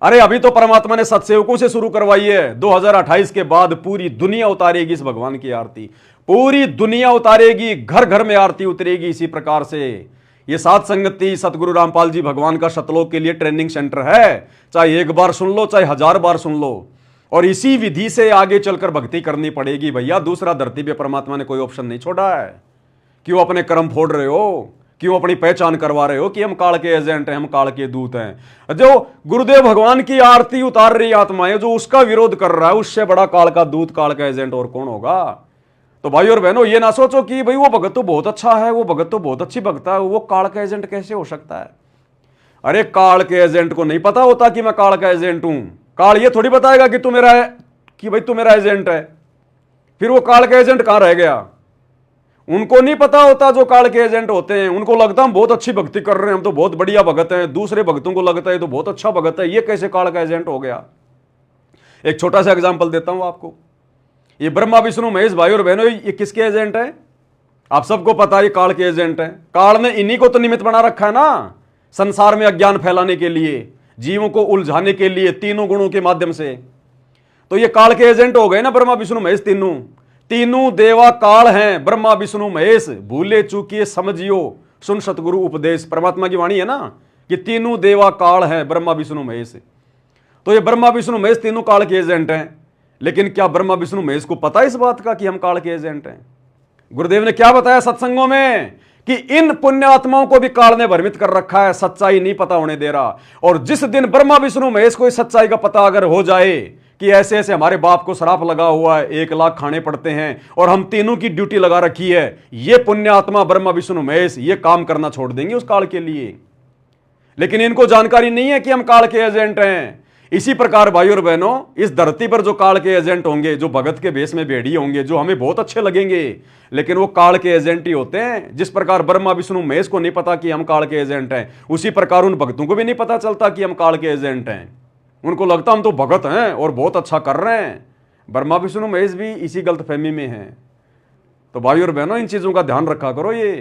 अरे अभी तो परमात्मा ने सत्सेवकों से शुरू करवाई है। 2028 के बाद पूरी दुनिया उतारेगी इस भगवान की आरती, पूरी दुनिया उतारेगी, घर घर में आरती उतरेगी। इसी प्रकार से ये सात संगति सतगुरु रामपाल जी भगवान का शतलोक के लिए ट्रेनिंग सेंटर है। चाहे एक बार सुन लो, चाहे 1000 बार सुन लो। और इसी विधि से आगे चलकर भक्ति करनी पड़ेगी भैया। दूसरा धरती पे परमात्मा ने कोई ऑप्शन नहीं छोड़ा है। क्यों अपने कर्म फोड़ रहे हो, क्यों अपनी पहचान करवा रहे हो कि हम काल के एजेंट हैं, हम काल के दूत हैं। जो गुरुदेव भगवान की आरती उतार रही आत्माएं, जो उसका विरोध कर रहा है, उससे बड़ा काल का दूत, काल का एजेंट और कौन होगा। तो भाई और बहनों, ये ना सोचो कि भाई वो भगत तो बहुत अच्छा है, वो भगत तो बहुत अच्छी भक्त है, वो काल का एजेंट कैसे हो सकता है। अरे काल के एजेंट को नहीं पता होता कि मैं काल का एजेंट हूं। काल ये थोड़ी बताएगा कि तू मेरा है, कि भाई तू मेरा एजेंट है। फिर वो काल का एजेंट कहां रह गया। उनको नहीं पता होता जो काल के एजेंट होते हैं। उनको लगता हम बहुत अच्छी भक्ति कर रहे हैं, हम तो बहुत बढ़िया भगत हैं। दूसरे भक्तों को लगता है तो बहुत अच्छा भगत है, ये कैसे काल का एजेंट हो गया। एक छोटा सा एग्जांपल देता हूं आपको। ये ब्रह्मा विष्णु महेश भाई और बहनों, ये किसके एजेंट है। आप सबको पता है ये काल के एजेंट है। काल ने इन्हीं को तो निमित्त बना रखा है ना, संसार में अज्ञान फैलाने के लिए, जीवों को उलझाने के लिए, तीनों गुणों के माध्यम से। तो ये काल के एजेंट हो गए ना ब्रह्मा विष्णु महेश। तीनों देवा काल हैं, ब्रह्मा विष्णु महेश। भूले चूकिए समझियो, सुन सतगुरु उपदेश। परमात्मा की वाणी है ना कि तीनों देवा काल हैं, ब्रह्मा विष्णु महेश। तो ये ब्रह्मा विष्णु महेश तीनों काल के एजेंट हैं। लेकिन क्या ब्रह्मा विष्णु महेश को पता है इस बात का कि हम काल के एजेंट हैं। गुरुदेव ने क्या बताया सत्संगों में कि इन पुण्य आत्माओं को भी काल ने भ्रमित कर रखा है, सच्चाई नहीं पता होने दे रहा। और जिस दिन ब्रह्मा विष्णु महेश को इस सच्चाई का पता अगर हो जाए कि ऐसे ऐसे हमारे बाप को श्राप लगा हुआ है, 1 लाख खाने पड़ते हैं और हम तीनों की ड्यूटी लगा रखी है, ये पुण्य आत्मा ब्रह्मा विष्णु महेश ये काम करना छोड़ देंगे उस काल के लिए। लेकिन इनको जानकारी नहीं है कि हम काल के एजेंट हैं। इसी प्रकार भाई और बहनों, इस धरती पर जो काल के एजेंट होंगे, जो भगत के भेष में भेड़ी होंगे, जो हमें बहुत अच्छे लगेंगे, लेकिन वो काल के एजेंट ही होते हैं। जिस प्रकार ब्रह्मा विष्णु महेश को नहीं पता कि हम काल के एजेंट हैं, उसी प्रकार उन भक्तों को भी नहीं पता चलता कि हम काल के एजेंट हैं। उनको लगता हम तो भगत हैं और बहुत अच्छा कर रहे हैं। ब्रह्मा विष्णु महेश भी इसी गलतफहमी में हैं। तो भाई और बहनों, इन चीजों का ध्यान रखा करो। ये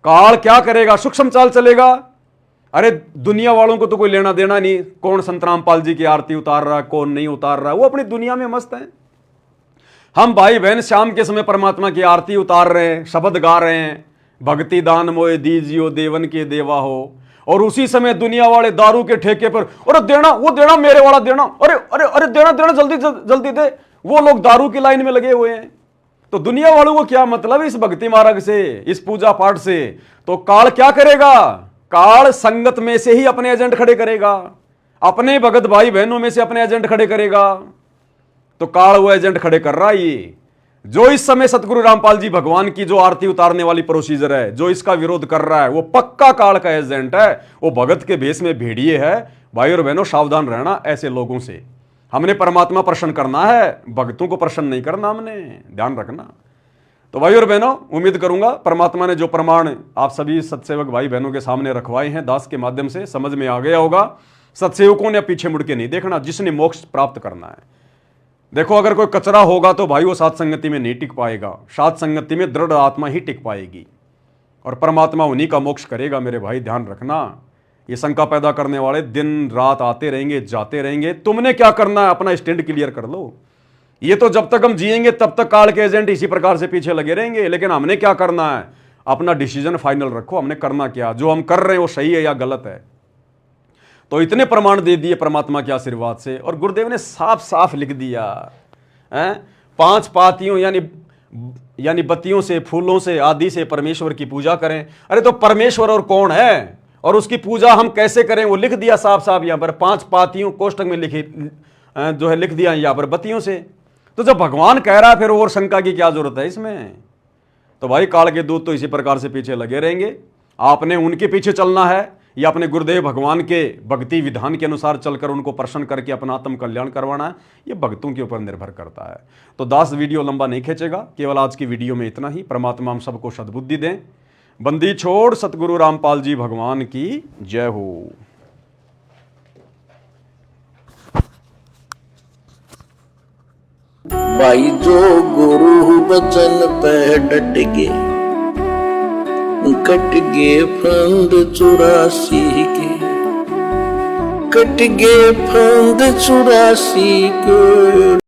काल क्या करेगा, सूक्ष्म चाल चलेगा। अरे दुनिया वालों को तो कोई लेना देना नहीं, कौन संत रामपाल जी की आरती उतार रहा है, कौन नहीं उतार रहा है, वो अपनी दुनिया में मस्त है। हम भाई बहन शाम के समय परमात्मा की आरती उतार रहे हैं, शब्द गा रहे हैं, भक्ति दान मोए दीजियो देवन के देवा हो। और उसी समय दुनिया वाले दारू के ठेके पर, अरे देना, वो देना, मेरे वाला देना, अरे अरे अरे देना देना, जल्दी जल्दी दे। वो लोग दारू की लाइन में लगे हुए हैं। तो दुनिया वालों को क्या मतलब इस भक्ति मार्ग से, इस पूजा पाठ से। तो काल क्या करेगा, काल संगत में से ही अपने एजेंट खड़े करेगा, अपने भगत भाई बहनों में से अपने एजेंट खड़े करेगा। तो काल वो एजेंट खड़े कर रहा है। ये जो इस समय सतगुरु रामपाल जी भगवान की जो आरती उतारने वाली प्रोसीजर है, जो इसका विरोध कर रहा है, वो पक्का काल का एजेंट है। वो भगत के भेष में भेड़िए है। भाई और बहनों, सावधान रहना ऐसे लोगों से। हमने परमात्मा प्रसन्न करना है, भक्तों को प्रसन्न नहीं करना, हमने ध्यान रखना। तो भाई और बहनों, उम्मीद करूंगा परमात्मा ने जो प्रमाण आप सभी सत्सेवक भाई बहनों के सामने रखवाए हैं दास के माध्यम से, समझ में आ गया होगा। सत्सेवकों ने पीछे मुड़ के नहीं देखना, जिसने मोक्ष प्राप्त करना है। देखो, अगर कोई कचरा होगा तो भाई वो सात संगति में नहीं टिक पाएगा। सात संगति में दृढ़ आत्मा ही टिक पाएगी और परमात्मा उन्हीं का मोक्ष करेगा। मेरे भाई ध्यान रखना, ये शंका पैदा करने वाले दिन रात आते रहेंगे, जाते रहेंगे। तुमने क्या करना है, अपना स्टैंड क्लियर कर लो। ये तो जब तक हम जिएंगे तब तक काल के एजेंट इसी प्रकार से पीछे लगे रहेंगे। लेकिन हमने क्या करना है, अपना डिसीजन फाइनल रखो। हमने करना क्या, जो हम कर रहे हैं वो सही है या गलत है। तो इतने प्रमाण दे दिए परमात्मा के आशीर्वाद से। और गुरुदेव ने साफ साफ लिख दिया है, 5 पातियों यानी बत्तियों से, फूलों से आदि से परमेश्वर की पूजा करें। अरे तो परमेश्वर और कौन है और उसकी पूजा हम कैसे करें, वो लिख दिया साफ साफ यहाँ पर। 5 पातियों कोष्टक में लिखी जो है, लिख दिया यहाँ पर बत्तियों से। तो जब भगवान कह रहा है फिर और शंका की क्या जरूरत है इसमें। तो भाई काल के दूत तो इसी प्रकार से पीछे लगे रहेंगे। आपने उनके पीछे चलना है या अपने गुरुदेव भगवान के भक्ति विधान के अनुसार चलकर उनको प्रसन्न करके अपना आत्म कल्याण करवाना है, ये भक्तों के ऊपर निर्भर करता है। तो दास वीडियो लंबा नहीं खींचेगा, केवल आज की वीडियो में इतना ही। परमात्मा हम सबको सद्बुद्धि दें। बंदी छोड़ सतगुरु रामपाल जी भगवान की जय हो। भाई जो गुरु बचन पे डट गे, कट गे फंद 84 के, कट गे फंद 84 के।